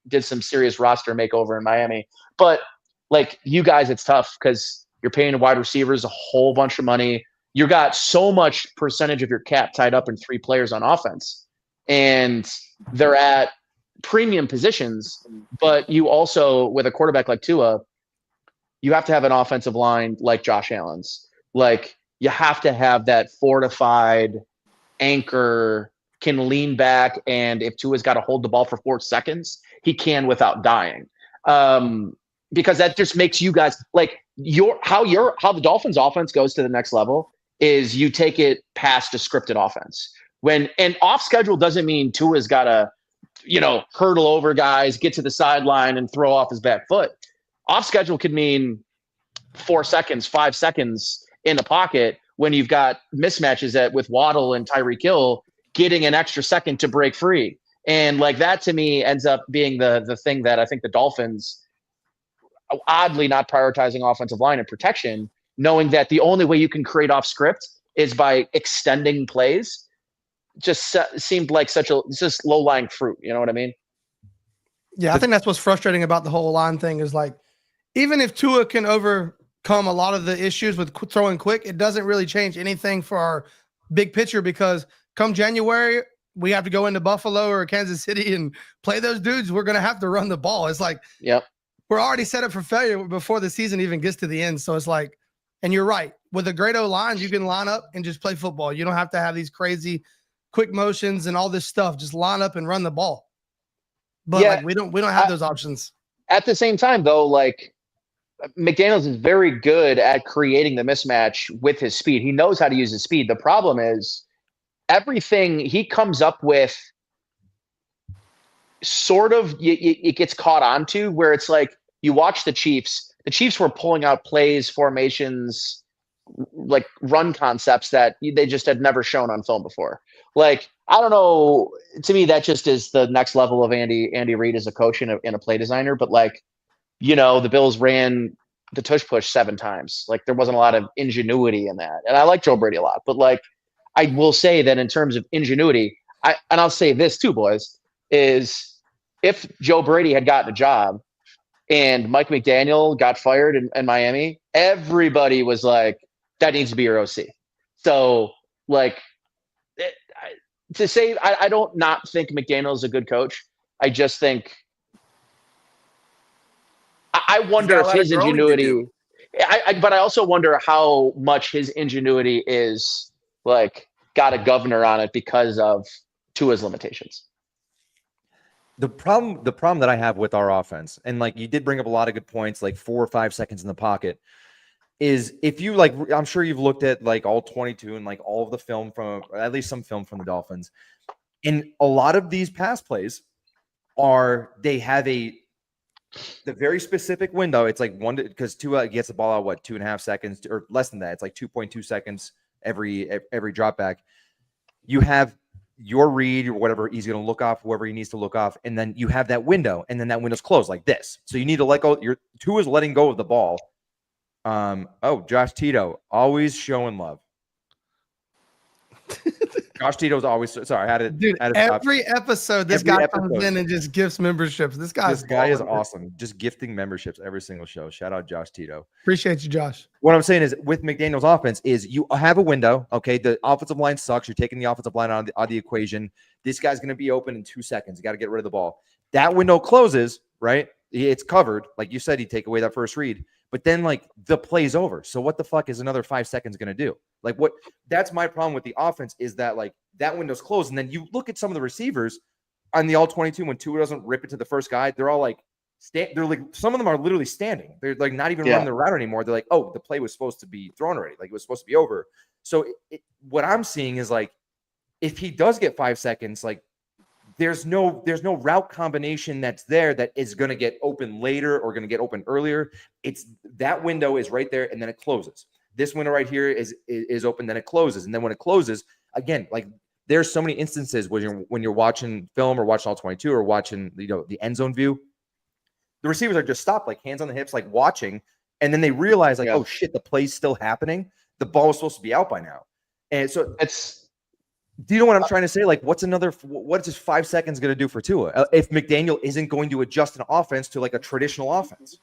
did some serious roster makeover in Miami. But, like, you guys, it's tough because you're paying wide receivers a whole bunch of money. You got so much percentage of your cap tied up in 3 players on offense, and they're at premium positions. But you also, with a quarterback like Tua, you have to have an offensive line like Josh Allen's. Like, you have to have that fortified anchor, can lean back, and if Tua's got to hold the ball for 4 seconds, he can without dying. Because that just makes you guys, like, how the Dolphins offense goes to the next level is you take it past a scripted offense. And off schedule doesn't mean Tua's got to, hurdle over guys, get to the sideline and throw off his back foot. Off schedule could mean 4 seconds, 5 seconds in the pocket when you've got mismatches with Waddle and Tyreek Hill getting an extra second to break free. And, like, that to me ends up being the thing that I think the Dolphins, oddly not prioritizing offensive line and protection, knowing that the only way you can create off script is by extending plays, just seemed like just low-lying fruit. You know what I mean? Yeah, I think that's what's frustrating about the whole line thing is, like, even if Tua can overcome a lot of the issues with throwing quick, it doesn't really change anything for our big picture, because come January, we have to go into Buffalo or Kansas City and play those dudes. We're going to have to run the ball. It's like, yep, we're already set up for failure before the season even gets to the end. So it's like, and you're right, with a great O-line, you can line up and just play football. You don't have to have these crazy quick motions and all this stuff. Just line up and run the ball. But like, we don't have those options. At the same time, though, like, McDaniels is very good at creating the mismatch with his speed. He knows how to use his speed. The problem is everything he comes up with sort of it gets caught onto, where it's like, you watch the Chiefs were pulling out plays, formations, like run concepts that they just had never shown on film before. Like, I don't know, to me, that just is the next level of Andy Reid as a coach and a play designer. But like, you know, the Bills ran the tush push 7 times. Like, there wasn't a lot of ingenuity in that. And I like Joe Brady a lot, but like, I will say that in terms of ingenuity, and I'll say this too, boys, is if Joe Brady had gotten a job and Mike McDaniel got fired in Miami, everybody was like, that needs to be your OC. So like, to say, I don't not think McDaniel is a good coach. I just think, I wonder if his ingenuity, but I also wonder how much his ingenuity is like got a governor on it because of Tua's limitations. The problem that I have with our offense, and like you did bring up a lot of good points, like 4 or 5 seconds in the pocket, is if you like, I'm sure you've looked at like all 22 and like all of the film from, or at least some film from the Dolphins, and a lot of these pass plays they have the very specific window. It's like because Tua gets the ball out 2.5 seconds or less than that. It's like 2.2 seconds every drop back. You have your read or whatever he's going to look off, whoever he needs to look off, and then you have that window, and then that window's closed like this. So you need to let go. Your Tua's letting go of the ball. Josh Tito, always showing love. Josh Tito's always sorry. I had to, dude. Every episode, this guy comes in and just gifts memberships. This guy is awesome. Just gifting memberships every single show. Shout out Josh Tito. Appreciate you, Josh. What I'm saying is, with McDaniel's offense, is you have a window. Okay, the offensive line sucks. You're taking the offensive line out of the equation. This guy's going to be open in 2 seconds. You got to get rid of the ball. That window closes, right? It's covered. Like you said, you take away that first read. But then, like, the play's over. So what the fuck is another 5 seconds going to do? Like, what? That's my problem with the offense, is that, like, that window's closed. And then you look at some of the receivers on the all-22 when Tua doesn't rip it to the first guy. They're all, like, they're like, some of them are literally standing. They're, like, not even running the route anymore. They're like, oh, the play was supposed to be thrown already. Like, it was supposed to be over. So what I'm seeing is, like, if he does get 5 seconds, like, there's no route combination that's there that is going to get open later or going to get open earlier. It's that window is right there, and then it closes. This window right here is open, then it closes, and then when it closes, again, like there's so many instances when you're watching film or watching all 22 or watching the end zone view, the receivers are just stopped, like hands on the hips, like watching, and then they realize like, oh shit, the play's still happening. The ball was supposed to be out by now, and so it's. Do you know what I'm trying to say? Like, what's just 5 seconds going to do for Tua if McDaniel isn't going to adjust an offense to like a traditional offense?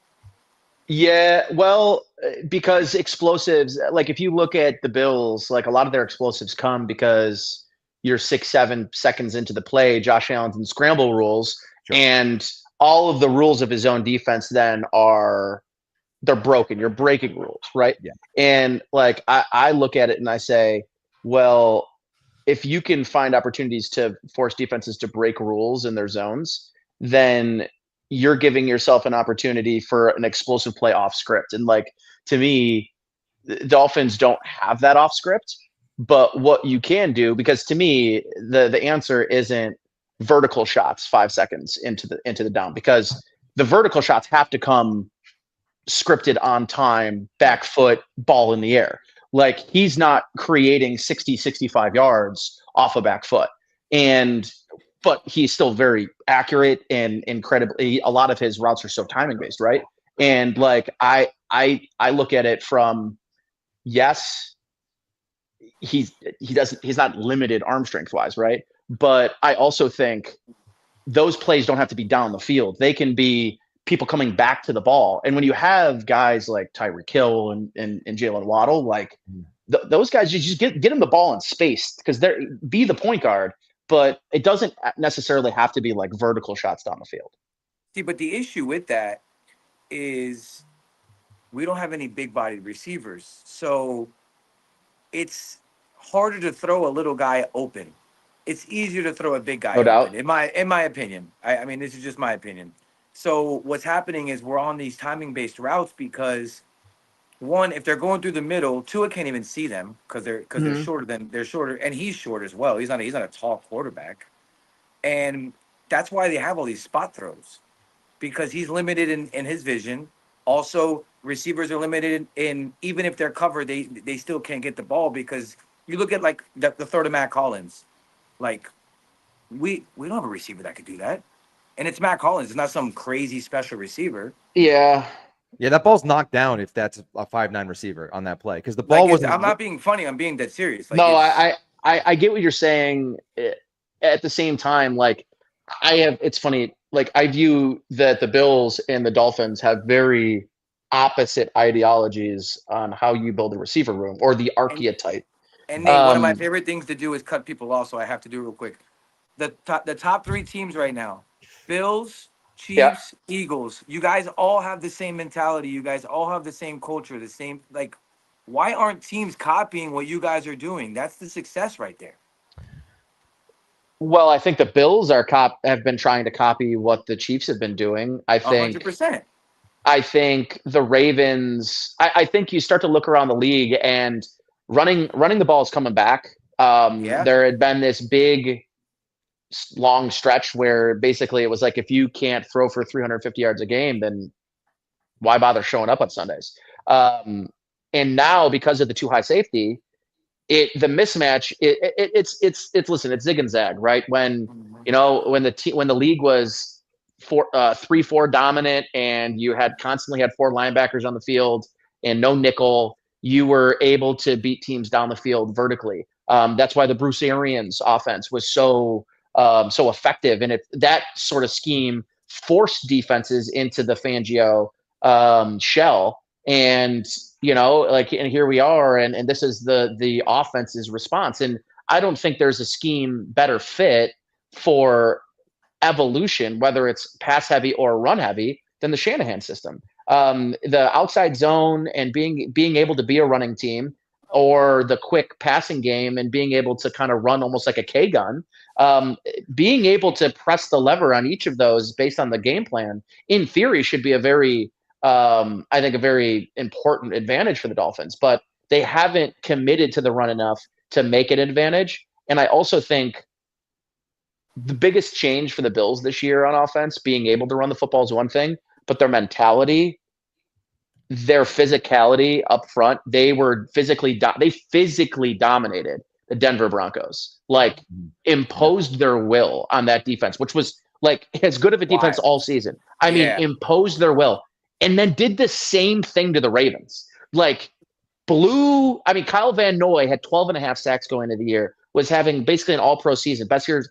Yeah, well, because explosives, like if you look at the Bills, like a lot of their explosives come because you're 6-7 seconds into the play, Josh Allen's in scramble rules, and all of the rules of his own defense then they're broken. You're breaking rules, right? Yeah. And like I look at it and I say, well, if you can find opportunities to force defenses to break rules in their zones, then you're giving yourself an opportunity for an explosive play off script. And like, to me, the Dolphins don't have that off script, but what you can do, because to me, the answer isn't vertical shots 5 seconds into the down, because the vertical shots have to come scripted on time, back foot, ball in the air. Like, he's not creating 60, 65 yards off a back foot. But he's still very accurate and incredibly, a lot of his routes are so timing based, right? And like, I look at it from, yes, he's not limited arm strength wise, right? But I also think those plays don't have to be down the field. They can be people coming back to the ball. And when you have guys like Tyreek Hill and Jalen Waddle, like those guys, you just get them the ball in space because they're be the point guard, but it doesn't necessarily have to be like vertical shots down the field. See, but the issue with that is we don't have any big-bodied receivers, so it's harder to throw a little guy open. It's easier to throw a big guy open, in my opinion. I mean, this is just my opinion. So what's happening is we're on these timing-based routes because, one, if they're going through the middle, Tua can't even see them because they're shorter, and he's short as well. He's not a tall quarterback, and that's why they have all these spot throws, because he's limited in his vision. Also, receivers are limited in even if they're covered, they still can't get the ball because you look at like the throw to Matt Collins, like we don't have a receiver that could do that, and it's Matt Collins. It's not some crazy special receiver. Yeah, that ball's knocked down if that's a 5'9" receiver on that play because the ball was. I'm not being funny. I'm being dead serious. Like, no, I get what you're saying. At the same time, like it's funny. Like I view that the Bills and the Dolphins have very opposite ideologies on how you build a receiver room or the archetype. And Nate, one of my favorite things to do is cut people off, so I have to do it real quick. The top three teams right now: Bills, Chiefs, Eagles. You guys all have the same mentality. You guys all have the same culture, the same like. Why aren't teams copying what you guys are doing? That's the success right there. Well, I think the Bills have been trying to copy what the Chiefs have been doing. I think 100%. I think the Ravens. I think you start to look around the league and running the ball is coming back. There had been this big, long stretch where basically it was like if you can't throw for 350 yards a game, then why bother showing up on Sundays? And now because of the too high safety. The mismatch it's listen, it's zig and zag, right? When when the league was 3-4 dominant and you constantly had 4 linebackers on the field and no nickel, you were able to beat teams down the field vertically. That's why the Bruce Arians offense was so effective, and that sort of scheme forced defenses into the Fangio shell. And and here we are, and this is the offense's response. And I don't think there's a scheme better fit for evolution, whether it's pass heavy or run heavy, than the Shanahan system. The outside zone and being able to be a running team, or the quick passing game and being able to kind of run almost like a K gun, being able to press the lever on each of those based on the game plan, in theory, should be a very important advantage for the Dolphins, but they haven't committed to the run enough to make it an advantage. And I also think the biggest change for the Bills this year on offense, being able to run the football is one thing, but their mentality, their physicality up front, they physically dominated the Denver Broncos, like imposed their will on that defense, which was like as good of a defense all season. I mean, imposed their will. And then did the same thing to the Ravens. Like Kyle Van Noy had 12.5 sacks going into the year, was having basically an all-pro season. Best years.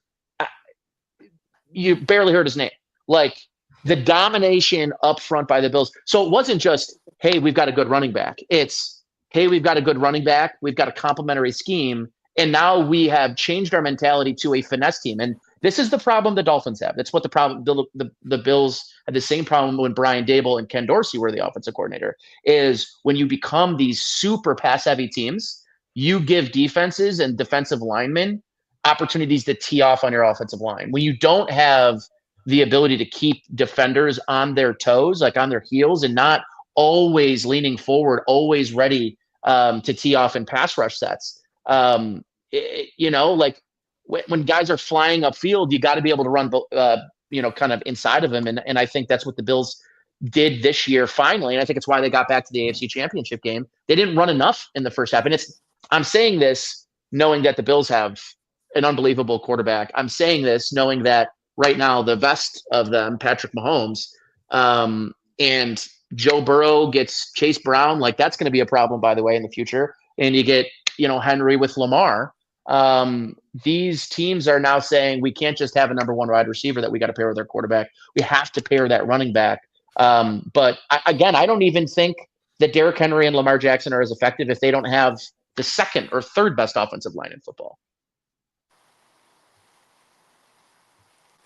You barely heard his name. Like the domination up front by the Bills. So it wasn't just, hey, we've got a good running back. It's, hey, we've got a good running back. We've got a complementary scheme. And now we have changed our mentality to a finesse team. And this is the problem the Dolphins have. That's what the problem. The Bills had the same problem when Brian Daboll and Ken Dorsey were the offensive coordinator. Is when you become these super pass-heavy teams, you give defenses and defensive linemen opportunities to tee off on your offensive line. When you don't have the ability to keep defenders on their toes, like on their heels, and not always leaning forward, always ready to tee off in pass rush sets. When guys are flying upfield, you got to be able to run, kind of inside of them. And I think that's what the Bills did this year finally. And I think it's why they got back to the AFC Championship game. They didn't run enough in the first half. And I'm saying this knowing that the Bills have an unbelievable quarterback. I'm saying this knowing that right now the best of them, Patrick Mahomes, and Joe Burrow gets Chase Brown. Like that's going to be a problem, by the way, in the future. And you get, Henry with Lamar. These teams are now saying we can't just have a number one wide receiver that we got to pair with our quarterback. We have to pair that running back But again, I don't even think that Derrick Henry and Lamar Jackson are as effective if they don't have the second or third best offensive line in football.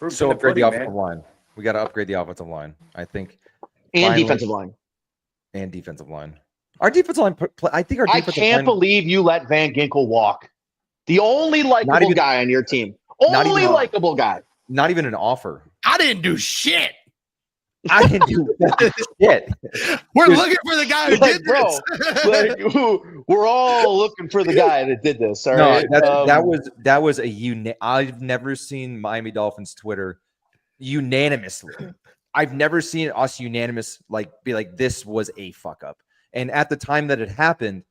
So upgrade the offensive line. We got to upgrade the offensive line, I think. And defensive line. And defensive line. Our defensive line, I think our defensive line. I can't believe you let Van Ginkel walk. The only likable guy on your team. Only likable guy. Not even an offer. I didn't do shit. I didn't do shit. We're looking for the guy who did this. We're all looking for the guy that did this. All right. That was I've never seen Miami Dolphins Twitter unanimously. I've never seen us unanimous be like this was a fuck up. And at the time that it happened,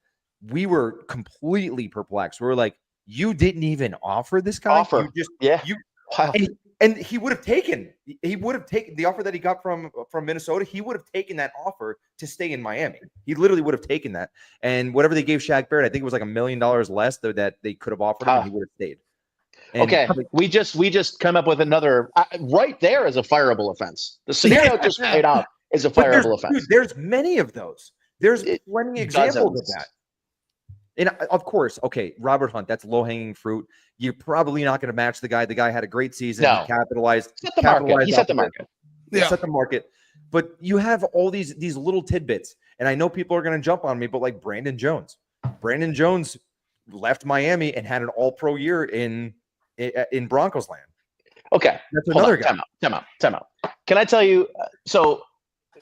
we were completely perplexed. We were like, you didn't even offer this guy. Wow. And he would have taken the offer that he got from Minnesota. He would have taken that offer to stay in Miami. He literally would have taken that. And whatever they gave Shaq Barrett, I think it was like $1 million less that they could have offered him, and he would have stayed. And okay, we just come up with another right there as a fireable offense. The scenario just played out is a fireable offense. Dude, there's many of those. There's plenty of examples of that. And of course, okay, Robert Hunt, that's low-hanging fruit. You're probably not going to match the guy. The guy had a great season. No. He capitalized. He set the market. Yeah. Set the market. But you have all these little tidbits. And I know people are going to jump on me, but like Brandon Jones. Brandon Jones left Miami and had an all-pro year in Broncos land. Okay. That's another guy. Time out. Can I tell you, so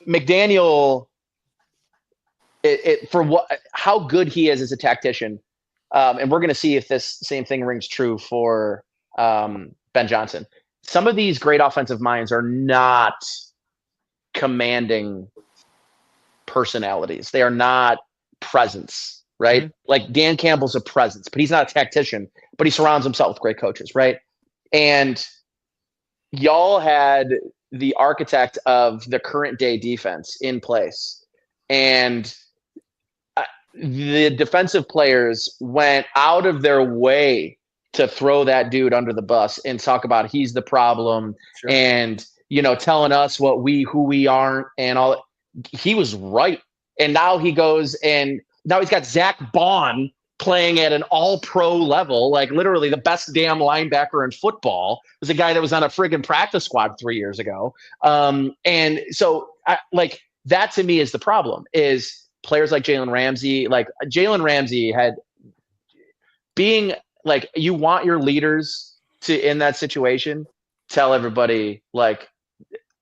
McDaniel, how good he is as a tactician, and we're going to see if this same thing rings true for Ben Johnson. Some of these great offensive minds are not commanding personalities. They are not presence, right? Mm-hmm. Like Dan Campbell's a presence, but he's not a tactician, but he surrounds himself with great coaches, right? And y'all had the architect of the current day defense in place, and the defensive players went out of their way to throw that dude under the bus and talk about he's the problem. Sure. And, telling us who we aren't and all. He was right. And now he goes and now he's got Zach Bond playing at an all-pro level, like literally the best damn linebacker in football. It was a guy that was on a friggin' practice squad 3 years ago. And so that to me is the problem is players like Jalen Ramsey. Like Jalen Ramsey had being like, you want your leaders to, in that situation, tell everybody like,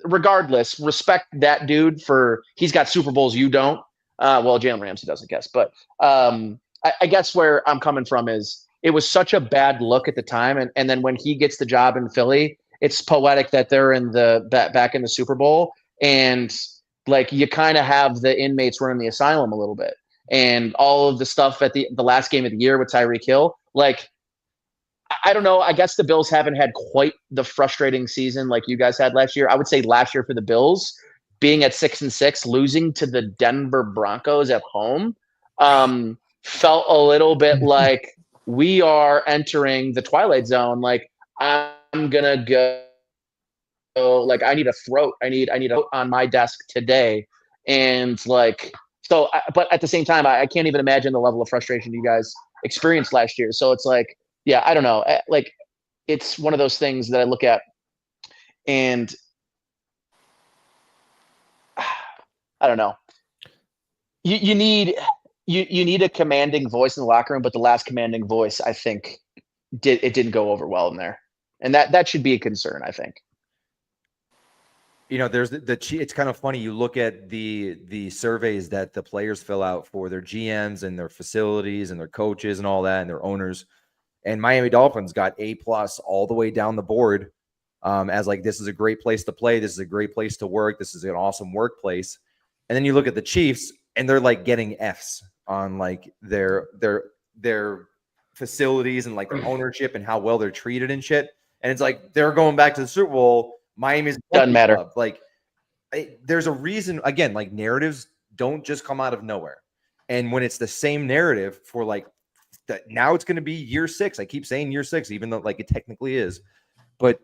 regardless, respect that dude for he's got Super Bowls. You don't. Well, Jalen Ramsey doesn't, guess, but I guess where I'm coming from is it was such a bad look at the time. And then when he gets the job in Philly, it's poetic that they're in back in the Super Bowl. And like, you kind of have the inmates running the asylum a little bit and all of the stuff at the last game of the year with Tyreek Hill. Like, I don't know. I guess the Bills haven't had quite the frustrating season like you guys had last year. I would say last year for the Bills being at 6-6, losing to the Denver Broncos at home, felt a little bit like we are entering the Twilight Zone. Like, I'm gonna go. Like, I need a throat. I need a on my desk today, and like so. But at the same time, I can't even imagine the level of frustration you guys experienced last year. So it's like, yeah, I don't know. Like, it's one of those things that I look at, and I don't know. You need a commanding voice in the locker room, but the last commanding voice, I think, didn't go over well in there, and that should be a concern, I think. There's it's kind of funny. You look at the surveys that the players fill out for their GMs and their facilities and their coaches and all that and their owners. And Miami Dolphins got A+ all the way down the board as like, this is a great place to play. This is a great place to work. This is an awesome workplace. And then you look at the Chiefs and they're like getting Fs on like their facilities and like their ownership and how well they're treated and shit. And it's like, they're going back to the Super Bowl. Miami's doesn't matter. Club. Like, there's a reason, again, like narratives don't just come out of nowhere. And when it's the same narrative for like that, now it's going to be year 6. I keep saying year 6, even though like it technically is, but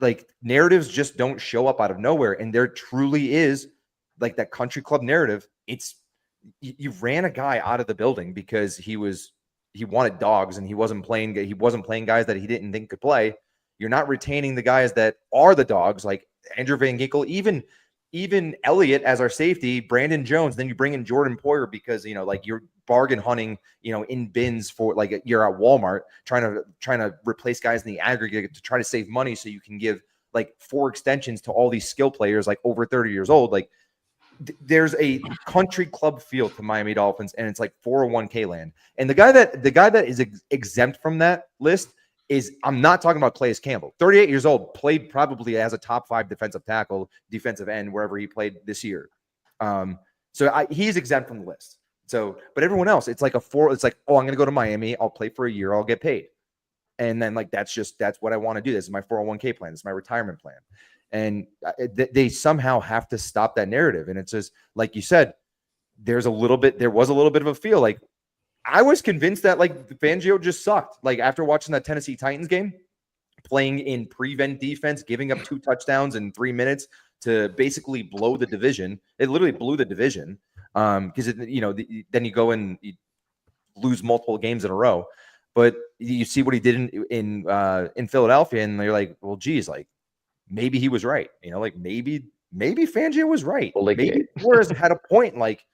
like narratives just don't show up out of nowhere. And there truly is like that country club narrative. It's you ran a guy out of the building because he wanted dogs and he wasn't playing guys that he didn't think could play. You're not retaining the guys that are the dogs, like Andrew Van Ginkel, even Elliott as our safety, Brandon Jones. Then you bring in Jordan Poyer because like you're bargain hunting, in bins for like you're at Walmart trying to replace guys in the aggregate to try to save money so you can give like 4 extensions to all these skill players like over 30 years old. Like there's a country club feel to Miami Dolphins, and it's like 401k land. And the guy that is exempt from that list is, I'm not talking about Calais Campbell, 38 years old, played probably as a top 5 defensive tackle, defensive end, wherever he played this year. He's exempt from the list. So, but everyone else, it's like oh, I'm going to go to Miami. I'll play for a year. I'll get paid. And then like, that's what I want to do. This is my 401k plan. This is my retirement plan. And they somehow have to stop that narrative. And it's just, like you said, there was a little bit of a feel like, I was convinced that like Fangio just sucked. Like after watching that Tennessee Titans game, playing in prevent defense, giving up 2 touchdowns in 3 minutes to basically blow the division. It literally blew the division because then you go and you lose multiple games in a row. But you see what he did in Philadelphia, and you're like, well, geez, like maybe he was right. Like maybe Fangio was right. Maybe Flores had a point. Like,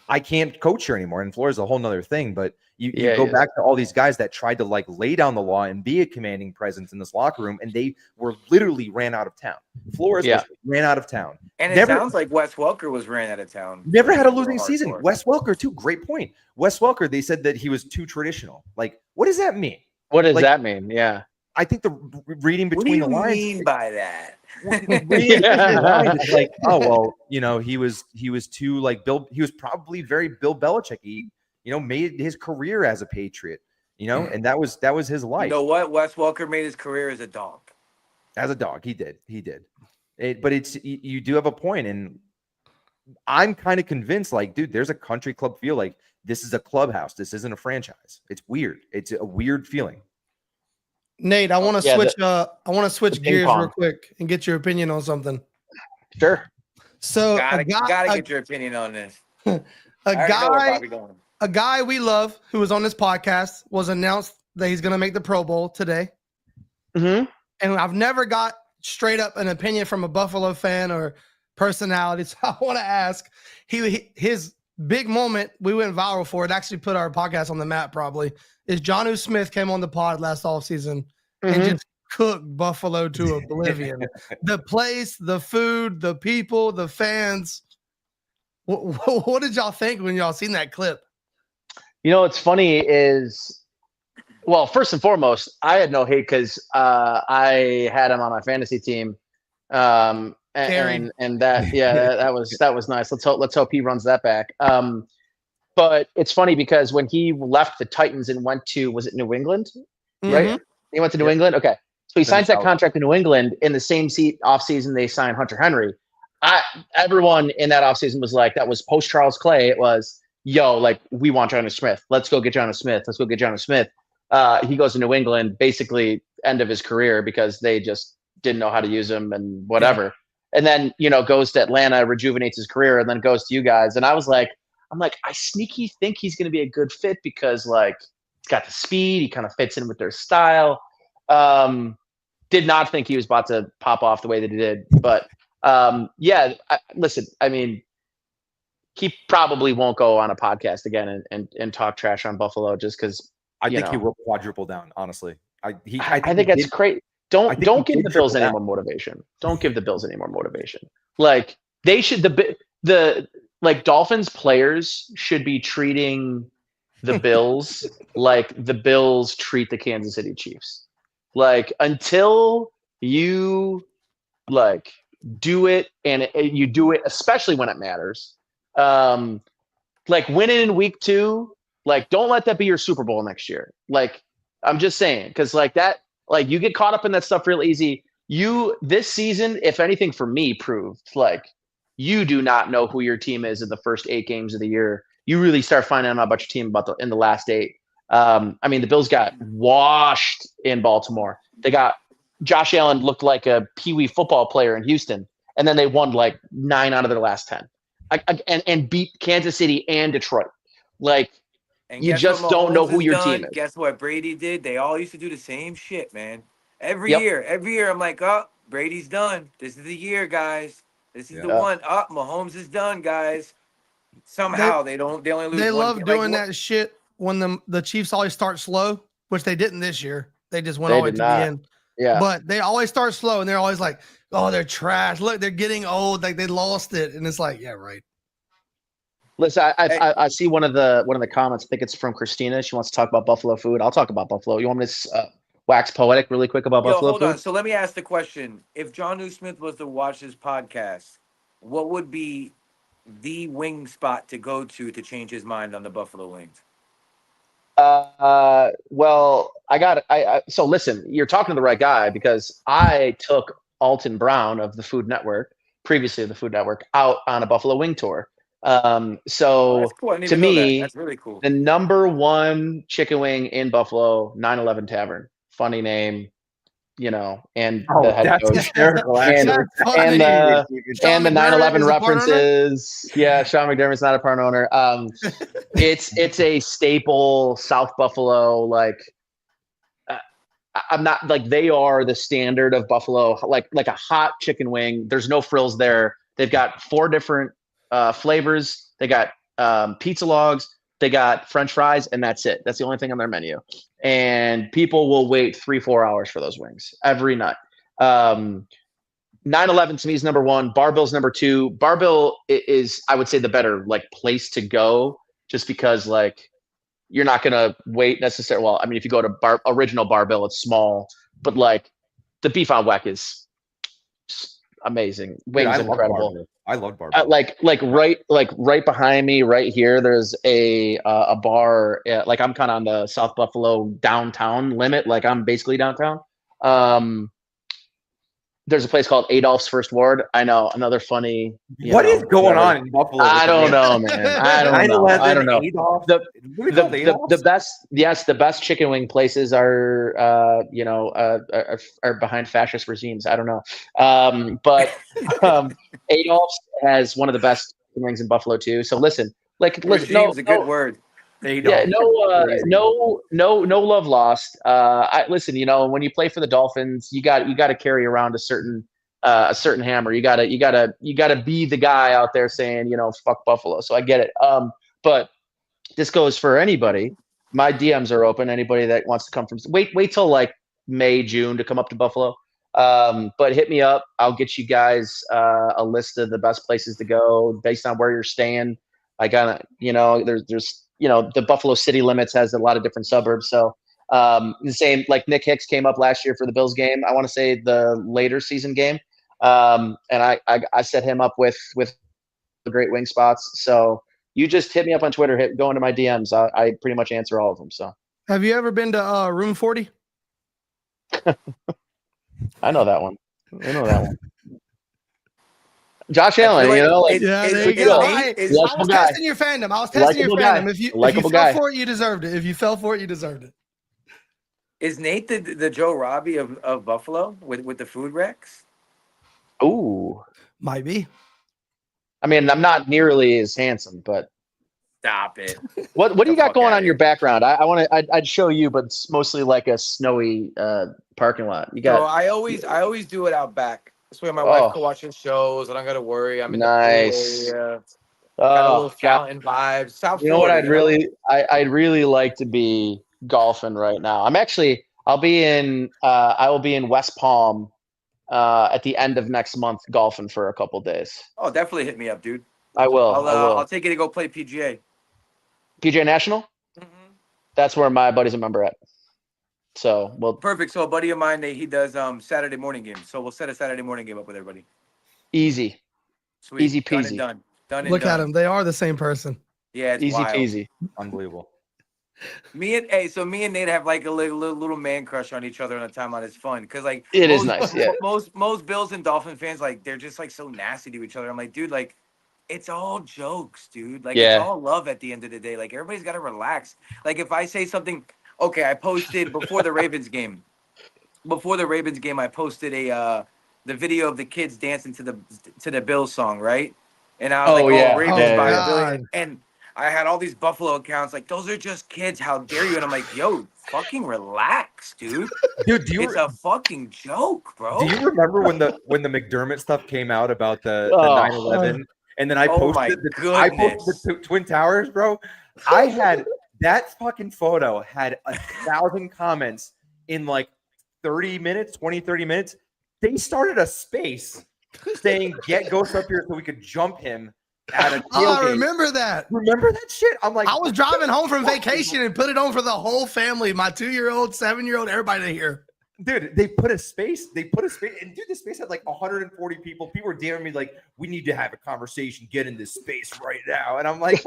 I can't coach here anymore. And Flores is a whole nother thing. But you go back to all these guys that tried to like lay down the law and be a commanding presence in this locker room, and they were literally ran out of town. Flores ran out of town. And it sounds like Wes Welker was ran out of town. Never had a losing season. Wes Welker, too. Great point. Wes Welker, they said that he was too traditional. Like, what does that mean? What does that mean? Yeah. I think the reading between the lines. What do you mean by that? It's like, oh well, he was too like Bill. He was probably very Bill Belichick. He made his career as a Patriot. And that was his life. You know what? Wes Welker made his career as a dog. As a dog, he did. But you do have a point, and I'm kind of convinced. Like, dude, there's a country club feel. Like this is a clubhouse. This isn't a franchise. It's weird. It's a weird feeling. Nate, I want to switch gears real quick and get your opinion on something. Sure. So gotta get your opinion on this. A guy we love who was on this podcast was announced that he's going to make the Pro Bowl today. Mm-hmm. And I've never got straight up an opinion from a Buffalo fan or personality. So I want to ask, his big moment, we went viral for it, actually put our podcast on the map probably, is Jonnu Smith came on the pod last offseason and just cooked Buffalo to oblivion. The place, the food, the people, the fans. What did y'all think when y'all seen that clip? What's funny is, well, first and foremost, I had no hate because I had him on my fantasy team. And that, that was nice. Let's hope he runs that back. But it's funny because when he left the Titans and went to, was it New England? Right? He went to New England. Okay. So he signs that contract in New England. In the same offseason, they signed Hunter Henry. Everyone in that offseason was like, that was post Charles Clay. It was, like, we want Jonnu Smith. Let's go get Jonnu Smith. He goes to New England, basically end of his career because they just didn't know how to use him and whatever. Yeah. And then, goes to Atlanta, rejuvenates his career, and then goes to you guys. And I sneaky think he's going to be a good fit because, like, he's got the speed. He kind of fits in with their style. Did not think he was about to pop off the way that he did. But, listen, I mean, he probably won't go on a podcast again and talk trash on Buffalo just because. I think he will quadruple down, honestly. I think that's great. Don't give the Bills any more motivation. Don't give the Bills any more motivation. Like, they should, the Dolphins players should be treating the Bills like the Bills treat the Kansas City Chiefs. Like, until you do it, and you do it, especially when it matters. Like, winning in week 2, don't let that be your Super Bowl next year. Like, I'm just saying, because that, you get caught up in that stuff real easy. This season, if anything, for me, proved you do not know who your team is in the first 8 games of the year. You really start finding out about your team in the last 8. The Bills got washed in Baltimore. They got Josh Allen looked like a peewee football player in Houston, and then they won like 9 out of their last 10, and beat Kansas City and Detroit. Like, And you guess what just don't Mahomes know who has your done? team is. Guess what Brady did? They all used to do the same shit, man. Every Yep. year, I'm like, oh, Brady's done. This is the year, guys. This is the one. Oh, Mahomes is done, guys. Somehow they only lose They one. love doing that shit when the Chiefs always start slow, which they didn't this year. They just went all the way to the end. Yeah. But they always start slow, and they're always like, oh, they're trash. Look, they're getting old. Like, they lost it. And it's like, yeah, right. Listen, I see one of the comments. I think it's from Christina. She wants to talk about Buffalo food. I'll talk about Buffalo. You want me to wax poetic really quick about Buffalo hold food? on. So let me ask the question. If John Newsmith was to watch this podcast, what would be the wing spot to go to change his mind on the Buffalo wings? Well, so listen, you're talking to the right guy, because I took Alton Brown of the Food Network, previously of the Food Network, out on a Buffalo wing tour. So that's cool. I didn't to even know that. me, That's really cool. the number one chicken wing in Buffalo, 911 Tavern. Funny name, and the head coach. Hysterical, and the 911 references. Yeah, Sean McDermott's not a part owner. It's a staple South Buffalo. Like, I'm not like, they are the standard of Buffalo. Like a hot chicken wing. There's no frills there. They've got 4 different flavors. They got pizza logs. They got French fries, and that's it. That's the only thing on their menu. And people will wait 3-4 hours for those wings every night. 911 to me is number 1. Barbell's number 2. Barbell is, I would say, the better place to go, just because you're not gonna wait necessarily. Well, I mean, if you go to original Barbell, it's small, but the beef on weck is just amazing. Wings are incredible. I love barbell. Right behind me, right here, there's a bar. I'm kind of on the South Buffalo downtown limit. I'm basically downtown. There's a place called Adolph's First Ward. I know, another funny. What is going on in Buffalo? I don't know, man. I don't know. The best, yes, the best chicken wing places are behind fascist regimes. I don't know, but Adolph's has one of the best chicken wings in Buffalo too. So listen, regime's a good word. Yeah, no love lost. Listen, when you play for the Dolphins, you got to carry around a certain hammer. You gotta be the guy out there saying, fuck Buffalo. So I get it. But this goes for anybody. My DMs are open. Anybody that wants to come from wait till May, June to come up to Buffalo. But hit me up. I'll get you guys a list of the best places to go based on where you're staying. I gotta, there's the Buffalo city limits has a lot of different suburbs. So the same, Nick Hicks came up last year for the Bills game. I want to say the later season game. And I set him up with great wing spots. So you just hit me up on Twitter, go into my DMs. I pretty much answer all of them. So have you ever been to Room 40? I know that one. Josh Allen, there you go. I was testing your fandom. If you fell for it, you deserved it. If you fell for it, you deserved it. Is Nate the Joe Robbie of Buffalo with the food wrecks? Ooh, might be. I mean, I'm not nearly as handsome, but stop it. What do you got going on your background? I'd show you, but it's mostly like a snowy parking lot. You got. So I always do it out back. That's where my wife can watch his shows. I don't gotta worry. I'm in nice. the pool area. Got a little fountain vibes. South Florida. What I'd really like to be golfing right now. I will be in West Palm at the end of next month golfing for a couple days. Oh, definitely hit me up, dude. I will. I'll take you to go play PGA. PGA National? Mm-hmm. That's where my buddy's a member at. So perfect. So a buddy of mine, he does Saturday morning games. So we'll set a Saturday morning game up with everybody. Easy. Sweet. Easy peasy. Done and Look done. at them. They are the same person. Yeah, it's easy wild. peasy. Unbelievable. Me and Nate have a little man crush on each other on the timeline. It's fun because it is nice. Yeah. Most Bills and Dolphin fans they're just so nasty to each other. I'm like, dude, it's all jokes, dude. It's all love at the end of the day. Everybody's got to relax. If I say something, okay, I posted before the Ravens game. before the Ravens game, I posted the video of the kids dancing to the Bills song, right? And I was Ravens by a billion. And I had all these Buffalo accounts like, those are just kids. How dare you? And I'm like, yo, fucking relax, dude. Dude, it's a fucking joke, bro. Do you remember when the McDermott stuff came out about the 9/11? And then I posted the Twin Towers, bro. I had that fucking photo had 1,000 comments in like 30 minutes. They started a space saying, get Ghost up here so we could jump him at a tailgate. I remember that. Remember that shit? I'm like, I was driving home from vacation and put it on for the whole family, my 2-year-old, 7-year-old, everybody to hear. Dude, they put a space, and dude, this space had like 140 people. People were DMing me like, we need to have a conversation, get in this space right now. And I'm like,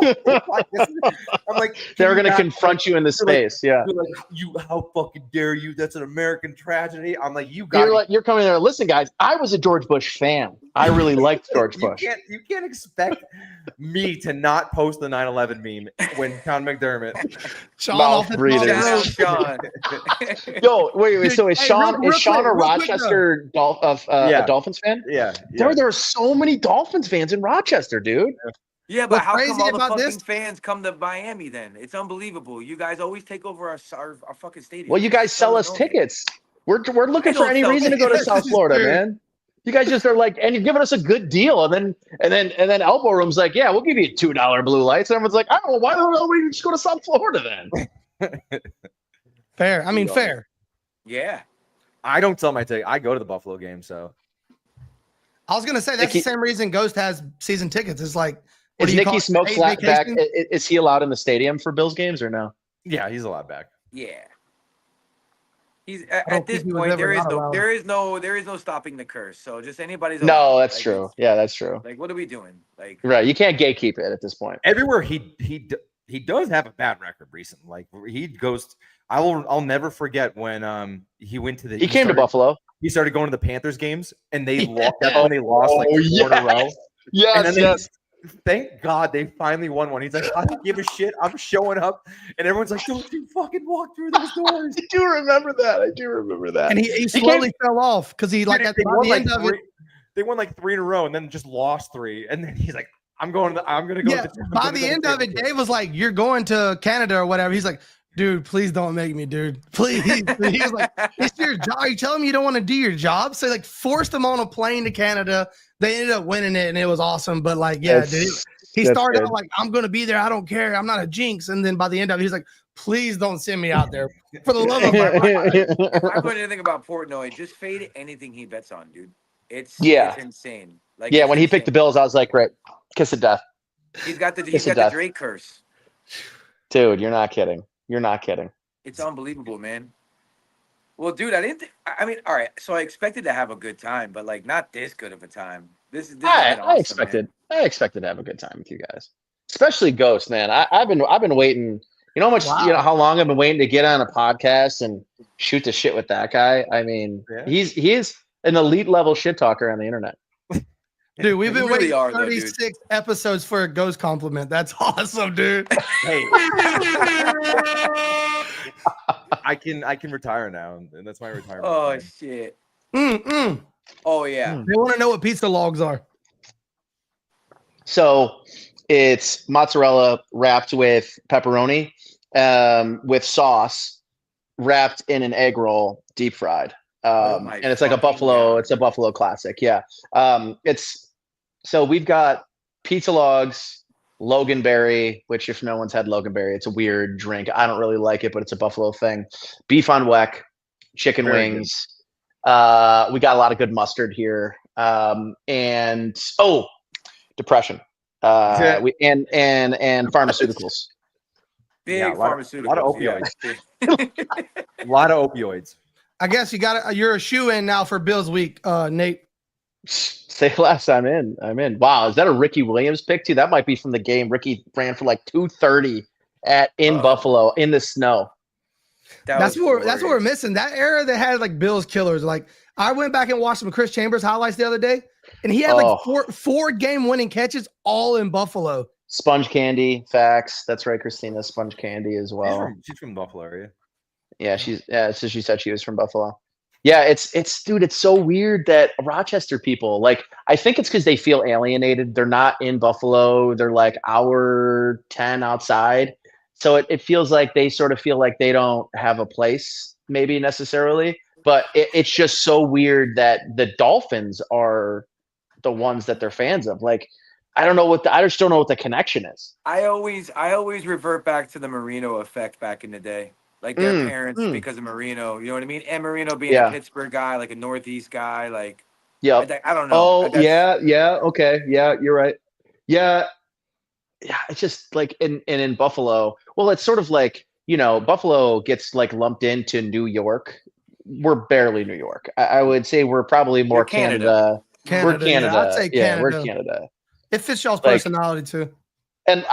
they're going to confront you in this space. Like, how fucking dare you? That's an American tragedy. I'm like, you're coming there. Listen, guys, I was a George Bush fan. I really liked George Bush. You can't expect me to not post the 9/11 meme when Sean McDermott. Mouth breathers. Yo, wait. So is Sean a Rochester Dolphins fan? Yeah. There are so many Dolphins fans in Rochester, dude. Yeah, but how come all the fucking fans come to Miami then? It's unbelievable. You guys always take over our fucking stadium. Well, you guys sell us tickets. We're looking for any reason to go to South Florida, man. You guys just are like, and you're giving us a good deal, and then Elbow Room's like, yeah, we'll give you $2 blue lights. And everyone's like, I don't know, why don't we just go to South Florida then? Fair. I mean, fair. Yeah. I don't sell my ticket. I go to the Buffalo game, so. I was gonna say that's the same reason Ghost has season tickets. It's like, is Nicky Smoke flat back? Is he allowed in the stadium for Bills games or no? Yeah, he's allowed back. Yeah. He's at this point there is no stopping the curse. So just anybody's. No, that's true. Yeah, that's true. Like, what are we doing? Like, right, you can't gatekeep it at this point. Everywhere he does have a bad record recently. Like he goes. I'll never forget when he went to the. He came to Buffalo. He started going to the Panthers games, and they lost. That's when they lost like 4 in a row. Yes. Thank God they finally won one. He's like, I don't give a shit. I'm showing up. And everyone's like, don't you fucking walk through those doors. I do remember that. And he slowly fell off because he like at the end of it. They won like 3 in a row and then just lost 3. And then he's like, I'm gonna go. Yeah, by the end of it, Dave was like, you're going to Canada or whatever. He's like, dude, please don't make me, dude. Please. He was like, it's your job. Are you telling me you don't want to do your job? So like forced them on a plane to Canada. They ended up winning it, and it was awesome. But like, yeah, dude, he started out like, I'm going to be there. I don't care. I'm not a jinx. And then by the end of it, he's like, please don't send me out there. For the love of my life. If I put anything about Portnoy, just fade anything he bets on, dude. It's insane. Like, yeah, when he picked the Bills, I was like, great, kiss of death. He's got the Drake curse. Dude, you're not kidding. It's unbelievable, man. Well, dude, I mean, all right. So I expected to have a good time, but like not this good of a time. This awesome, I expected to have a good time with you guys, especially Ghost, man. I've been waiting. You know how much? Wow. You know how long I've been waiting to get on a podcast and shoot the shit with that guy. I mean, he is an elite level shit talker on the internet. Dude, we've been waiting 36 episodes for a Ghost compliment. That's awesome, dude. Hey. I can retire now, and that's my retirement. Oh plan. Shit. Oh yeah. They want to know what pizza logs are. So it's mozzarella wrapped with pepperoni, with sauce, wrapped in an egg roll, deep fried. And it's like a buffalo. It's a buffalo classic. Yeah. So we've got pizza logs, Loganberry, which if no one's had Loganberry, it's a weird drink. I don't really like it, but it's a Buffalo thing. Beef on weck, chicken wings. We got a lot of good mustard here. And depression. And pharmaceuticals. Big pharmaceuticals. A lot of opioids. A lot of opioids. I guess you're a shoe-in now for Bills week, Nate. Say less. I'm in. Wow, is that a Ricky Williams pick too? That might be from the game. Ricky ran for like 230 in Buffalo in the snow. That's what we're missing. That era that had like Bills killers. Like I went back and watched some Chris Chambers highlights the other day, and he had like four game-winning catches all in Buffalo. Sponge Candy, facts. That's right, Christina. Sponge Candy as well. She's from Buffalo area. Yeah, so she said she was from Buffalo. Yeah, it's dude, it's so weird that Rochester people, like, I think it's because they feel alienated. They're not in Buffalo. They're like hour 10 outside. So it feels like they sort of feel like they don't have a place, maybe necessarily. But it's just so weird that the Dolphins are the ones that they're fans of. Like, I don't know I just don't know what the connection is. I always revert back to the Marino effect back in the day. Like their parents because of Marino, you know what I mean? And Marino being a Pittsburgh guy, like a Northeast guy, like I don't know. Oh, yeah, okay. Yeah, you're right. Yeah. Yeah, it's just like in Buffalo. Well, it's sort of like, Buffalo gets like lumped into New York. We're barely New York. I would say we're probably more Canada. We're Canada. Yeah, I'd say Canada. We're Canada. It fits y'all's personality too. And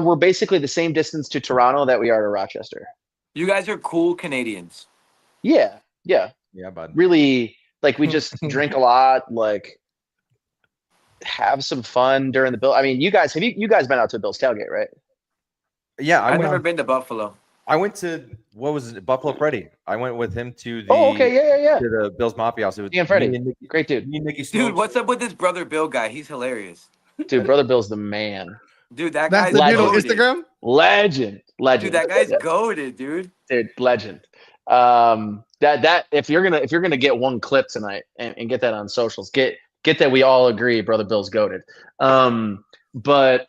we're basically the same distance to Toronto that we are to Rochester. You guys are cool Canadians. Yeah, bud. Really, like, we just drink a lot, like, have some fun during the Bill. I mean, you guys been out to a Bills tailgate, right? Yeah, I've never been to Buffalo. I went to Buffalo Freddy. I went with him to the to the Bills Mafia House. It was me and Freddie. Great dude. Me and Nicky Dude, what's up with this brother Bill guy? He's hilarious. Dude, brother Bill's the man. Dude, that guy's the dude on goated. Instagram? Legend. Dude, that guy's goated, dude. Dude, legend. That if you're gonna get one clip tonight and get that on socials, get that we all agree brother Bill's goated. But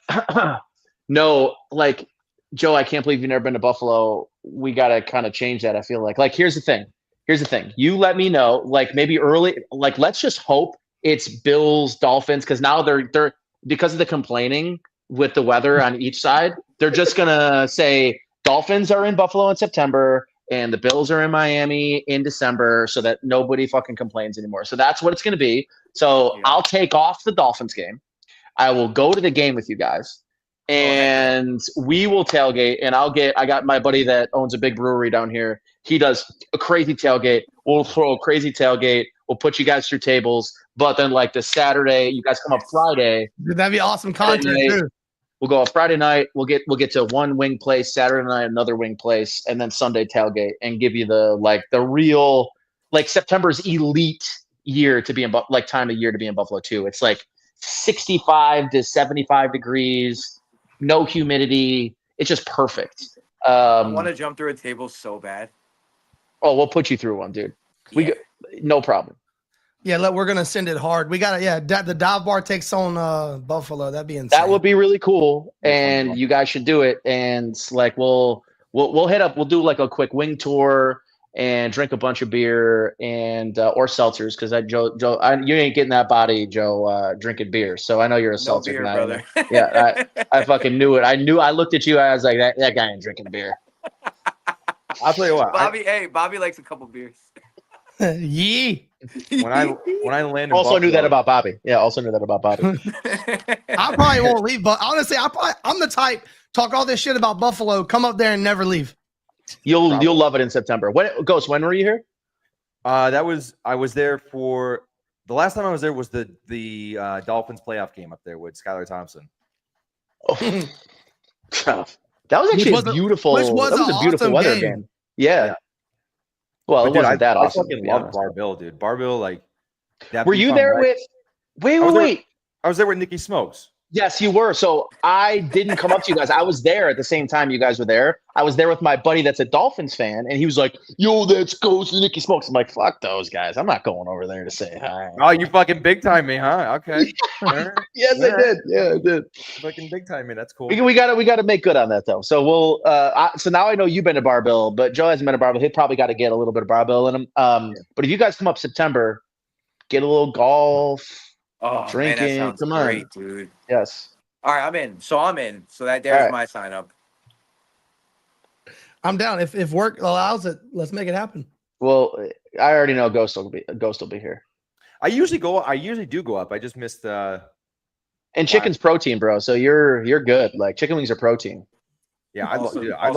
no, like, Joe, I can't believe you've never been to Buffalo. We gotta kind of change that. I feel like here's the thing. You let me know, like, maybe early, like, let's just hope it's Bills Dolphins, because now they're because of the complaining with the weather on each side, they're just gonna say Dolphins are in Buffalo in September and the Bills are in Miami in December, so that nobody fucking complains anymore. So that's what it's gonna be. So I'll take off the Dolphins game. I will go to the game with you guys, and we will tailgate. And I got my buddy that owns a big brewery down here. He does a crazy tailgate. We'll throw a crazy tailgate. We'll put you guys through tables. But then, like, the Saturday, you guys come up Friday. Dude, that'd be awesome content too. We'll go up Friday night. We'll get to one wing place. Saturday night, another wing place, and then Sunday tailgate, and give you the real, like, September's elite year to be in time of year to be in Buffalo too. It's like 65 to 75 degrees, no humidity. It's just perfect. I want to jump through a table so bad. Oh, we'll put you through one, dude. No problem. Yeah, we're gonna send it hard. We gotta, the dive bar takes on Buffalo. That'd be insane. That would be really cool, and you guys should do it. And like, we'll hit up. We'll do like a quick wing tour and drink a bunch of beer and or seltzers, because Joe, you ain't getting that body, Joe, drinking beer. So I know you're a seltzer beer, guy. Brother. Yeah, I fucking knew it. I looked at you. I was like, that guy ain't drinking beer. I'll tell you what, Bobby likes a couple beers. Yee. When I landed, also Buffalo, knew that about Bobby. Yeah, also knew that about Bobby. I probably won't leave, but honestly, I'm the type talk all this shit about Buffalo, come up there and never leave. You'll love it in September. When were you here? I was there for the last time I was there was the Dolphins playoff game up there with Skylar Thompson. Oh. That was actually a beautiful awesome weather game. Yeah. Well, it wasn't that awesome. I fucking love Barbill, dude. Barbill, like, that. Were you there with? Wait. I was there with Nicky Smokes. Yes, you were. So I didn't come up to you guys. I was there at the same time you guys were there. I was there with my buddy that's a Dolphins fan, and he was like, "Yo, that's goes to Nicky Smokes." I'm like, "Fuck those guys. I'm not going over there to say hi." Oh, you fucking big time me, huh? Okay. Yes, I did. Yeah, I did. Fucking big time me. That's cool. We got to make good on that though. So we'll. So now I know you've been to Barbill, but Joe hasn't been to Barbill. He probably got to get a little bit of Barbill in him. But if you guys come up September, get a little golf. Oh, drinking. Man, that sounds great, dude. Yes. All right, I'm in. So there's my sign up. I'm down. If work allows it, let's make it happen. Well, I already know Ghost will be here. I usually do go up. I just missed and chicken's protein, bro. So you're good. Like, chicken wings are protein. Yeah, I love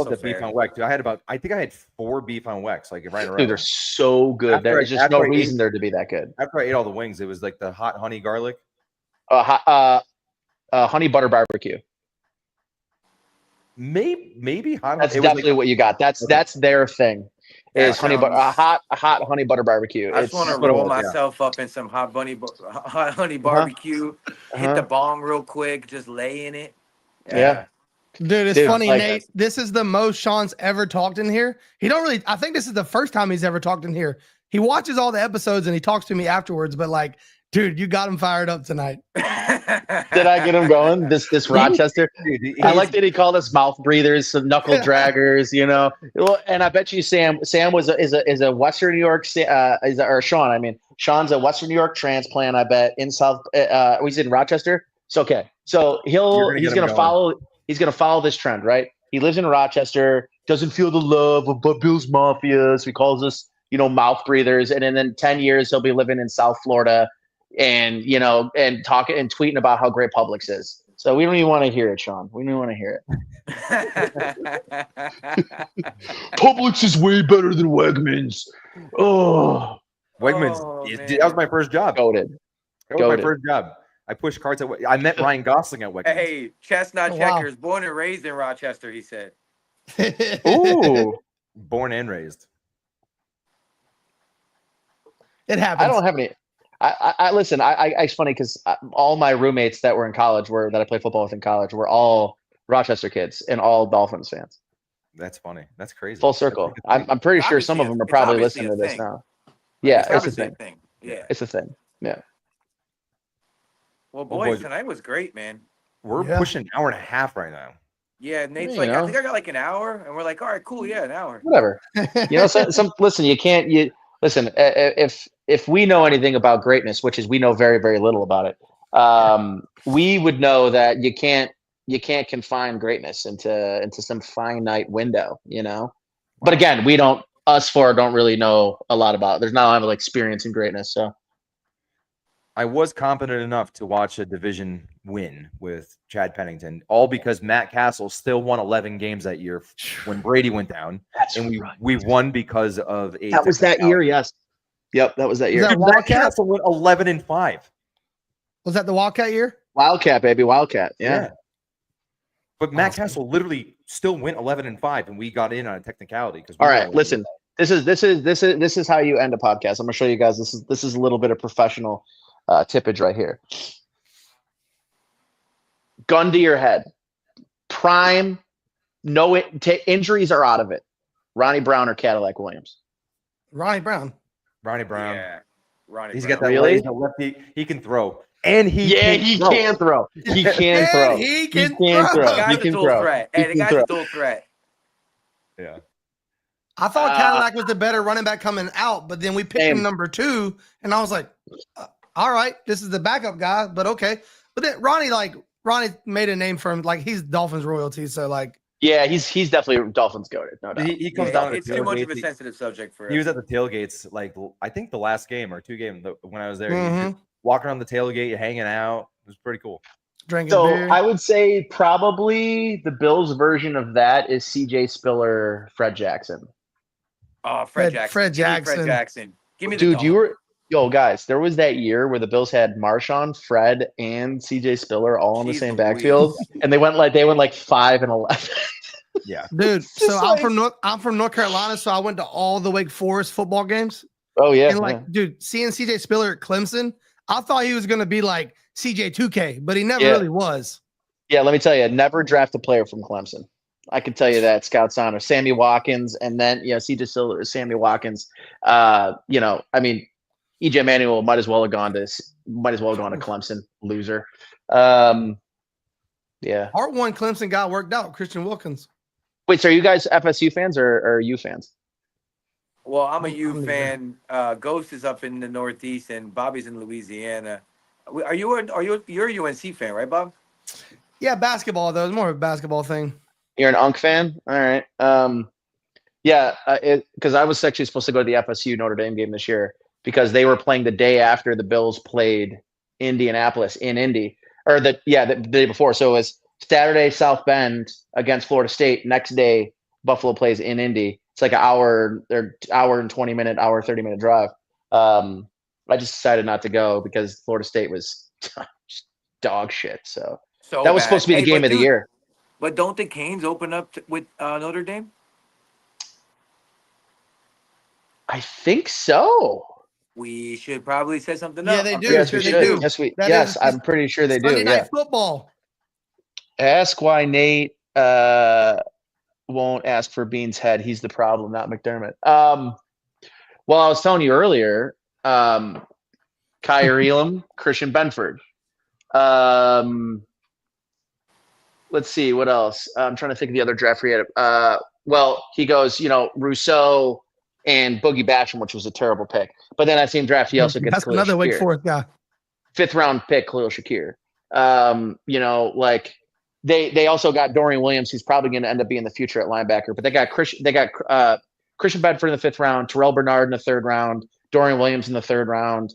the beef on Weck. Dude, I think I had 4 beef on Wex, like, right around. Dude, they're so good. There's just no reason there to be that good. After I ate all the wings, it was like the hot honey garlic. Honey butter barbecue. Maybe hot. That's definitely what you got. That's their thing. is a hot honey butter barbecue. I just want to roll myself up in some hot honey barbecue, hit the bong real quick, just lay in it. Yeah. Dude, it's funny, Nate. This is the most Sean's ever talked in here. I think this is the first time he's ever talked in here. He watches all the episodes and he talks to me afterwards, but like, dude, you got him fired up tonight. Did I get him going? This Rochester. I like that he called us mouth breathers, some knuckle draggers, And I bet you Sam is a Western New York or Sean. I mean, Sean's a Western New York transplant. I bet in South. He's in Rochester. So okay, so he's gonna follow this trend, right? He lives in Rochester, doesn't feel the love of Bills Mafia, so he calls us, mouth breathers. And then in 10 years, he'll be living in South Florida and, and talking and tweeting about how great Publix is. So we don't even want to hear it, Sean. We don't even want to hear it. Publix is way better than Wegmans. Oh, Wegmans. That was my first job. Goated. That was my first job. I pushed carts at I met Ryan Gosling at Wegmans. Hey, Chestnut Checkers, born and raised in Rochester, he said. Ooh. Born and raised. It happens. I don't have any. I listen. It's funny because all my roommates that were in college that I played football with in college were all Rochester kids and all Dolphins fans. That's funny. That's crazy. Full circle. I'm pretty sure some of them are probably listening to this now. Yeah, it's a thing. Yeah, it's a thing. Yeah. Well, boys, tonight was great, man. We're pushing an hour and a half right now. Yeah, Nate's I think I got like an hour, and we're like, all right, cool, yeah, an hour. Whatever. Listen, listen. If we know anything about greatness, which is we know very, very little about it, we would know that you can't confine greatness into some finite window, But again, us four don't really know a lot about it. There's not a lot of experience in greatness, so. I was competent enough to watch a division win with Chad Pennington, all because Matt Castle still won 11 games that year when Brady went down. We won because of a. That was that year, yes. Yep, that was that year. Matt Castle went 11-5. Was that the Wildcat year? Wildcat, baby, Wildcat. Yeah. But Matt Castle literally still went 11-5, and we got in on a technicality. All right, listen. This is how you end a podcast. I'm gonna show you guys. This is a little bit of professional tippage right here. Gun to your head. Prime. No injuries are out of it. Ronnie Brown or Cadillac Williams? Ronnie Brown. Yeah. He's got that lefty. He can throw. And he can throw. He can throw. He can throw. He can throw. Hey, the guy's a dual threat. Yeah. I thought Cadillac was the better running back coming out, but then we picked him number 2, and I was like, all right, this is the backup guy, but okay. But then Ronnie made a name for him, like he's Dolphins royalty, so like. Yeah, he's definitely Dolphins goated, no doubt. He comes down. It's too much of a sensitive subject for. He was at the tailgates, like I think the last game or 2 games when I was there. He was walking around the tailgate, hanging out. It was pretty cool. Drinking beer. I would say probably the Bills version of that is CJ Spiller, Fred Jackson. Oh, Fred Jackson. Fred Jackson. Give me the dude. Guys, there was that year where the Bills had Marshawn, Fred, and CJ Spiller all in the same backfield, and they went like 5-11. Yeah, dude. So I'm from North Carolina, so I went to all the Wake Forest football games. Oh yeah, and dude, seeing CJ Spiller at Clemson, I thought he was gonna be like CJ 2K, but he never really was. Yeah, let me tell you, never draft a player from Clemson. I can tell you that. Scouts honor Sammy Watkins, and then CJ Spiller, Sammy Watkins. I mean, EJ Manuel might as well have gone to Clemson. Loser. Yeah. Part 1 Clemson got worked out. Christian Wilkins. Wait, so are you guys FSU fans or are you fans? Well, I'm a U fan. Ghost is up in the Northeast, and Bobby's in Louisiana. You're a UNC fan, right, Bob? Yeah, basketball though. It's more of a basketball thing. You're an UNC fan? All right. Because I was actually supposed to go to the FSU Notre Dame game this year because they were playing the day after the Bills played Indianapolis in Indy, or the day before. So it was Saturday, South Bend against Florida State. Next day, Buffalo plays in Indy. It's like an hour and 20 minute, 30 minute drive. I just decided not to go because Florida State was just dog shit. So that was supposed to be the game of the year. But don't the Canes open up with Notre Dame? I think so. We should probably set something Yeah, up. they I'm do. pretty Yes, sure we they should. do. Yes, we. That Yes, is I'm pretty sure they do. Sunday Yeah. Night Football. Ask why Nate won't ask for Bean's head. He's the problem, not McDermott. Well, I was telling you earlier, Kyrie Elam, Christian Benford. Let's see what else. I'm trying to think of the other draft we had. Well, he goes, Rousseau and Boogie Basham, which was a terrible pick. But then that same draft, he also gets That's Khalil another Wake Shakir. Forest guy. 5th round pick, Khalil Shakir. Like they also got Dorian Williams, who's probably going to end up being the future at linebacker. But they got Christian Bedford in the 5th round, Terrell Bernard in the 3rd round, Dorian Williams in the 3rd round.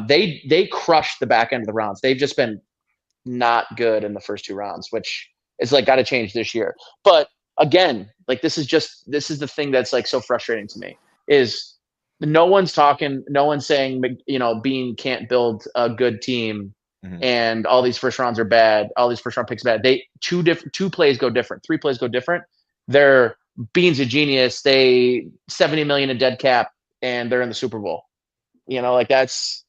They crushed the back end of the rounds. They've just been not good in the first 2 rounds, which is like got to change this year. But again, like this is the thing that's like so frustrating to me is no one's talking, no one's saying, Bean can't build a good team and all these first rounds are bad. All these first round picks are bad. Two plays go different. 3 plays go different. Bean's a genius. They $70 million in dead cap and they're in the Super Bowl. That's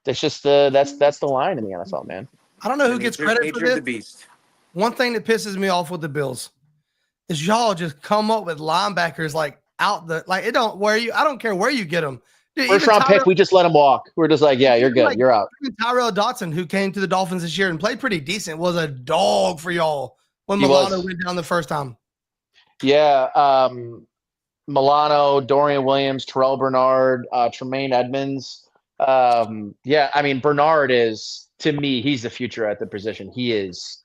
just that's the line in the NFL, man. I don't know who gets credit for Nature of the this. beast. One thing that pisses me off with the Bills is y'all just come up with linebackers like it don't where you. I don't care where you get them. Dude, first round pick, we just let him walk. We're just like, yeah, you're good, you're out. Tyrell Dotson, who came to the Dolphins this year and played pretty decent, was a dog for y'all when Milano went down the first time. Yeah, Milano, Dorian Williams, Terrell Bernard, Tremaine Edmonds. Yeah, I mean Bernard is, to me, he's the future at the position. He was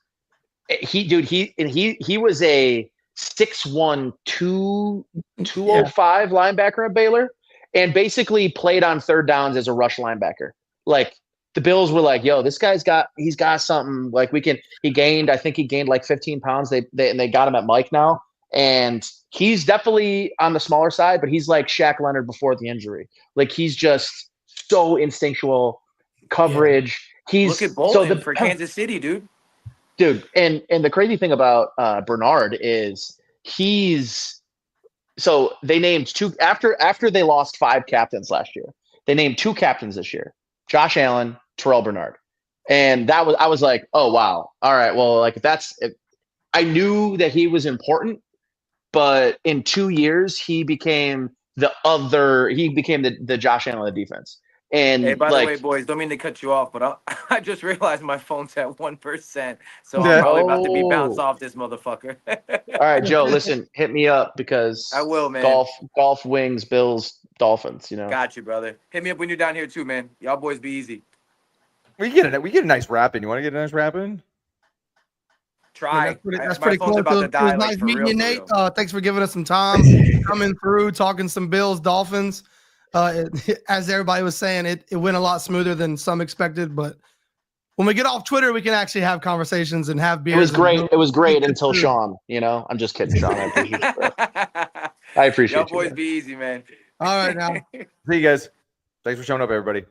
a 6'1", 205 linebacker at Baylor, and basically played on 3rd downs as a rush linebacker. Like the Bills were like, "Yo, this guy's got something. Like I think he gained like 15 pounds. They got him at Mike now, and he's definitely on the smaller side, but he's like Shaq Leonard before the injury. Like he's just so instinctual coverage. Yeah. Look at Bolton for Kansas City, dude. And the crazy thing about Bernard is so they named 2 after they lost 5 captains last year. They named 2 captains this year: Josh Allen, Terrell Bernard, and I was like, oh wow, all right, well, like I knew that he was important, but in 2 years he became the Josh Allen of the defense. And hey, by the way, boys, don't mean to cut you off, but I just realized my phone's at 1%, so I'm probably about to be bounced off this motherfucker. All right, Joe, listen, hit me up because I will, man. Golf wings, Bills, Dolphins. Got you, brother. Hit me up when you're down here too, man. Y'all boys be easy. We get a nice wrap in. You want to get a nice wrap in? Try. That's pretty cool. It was nice meeting you, Nate. Thanks for giving us some time, coming through, talking some Bills, Dolphins. As everybody was saying, it went a lot smoother than some expected. But when we get off Twitter, we can actually have conversations and have beers. It was great until Sean. I'm just kidding, Sean. I appreciate you. Y'all boys be easy, man. All right, now. See you guys. Thanks for showing up, everybody.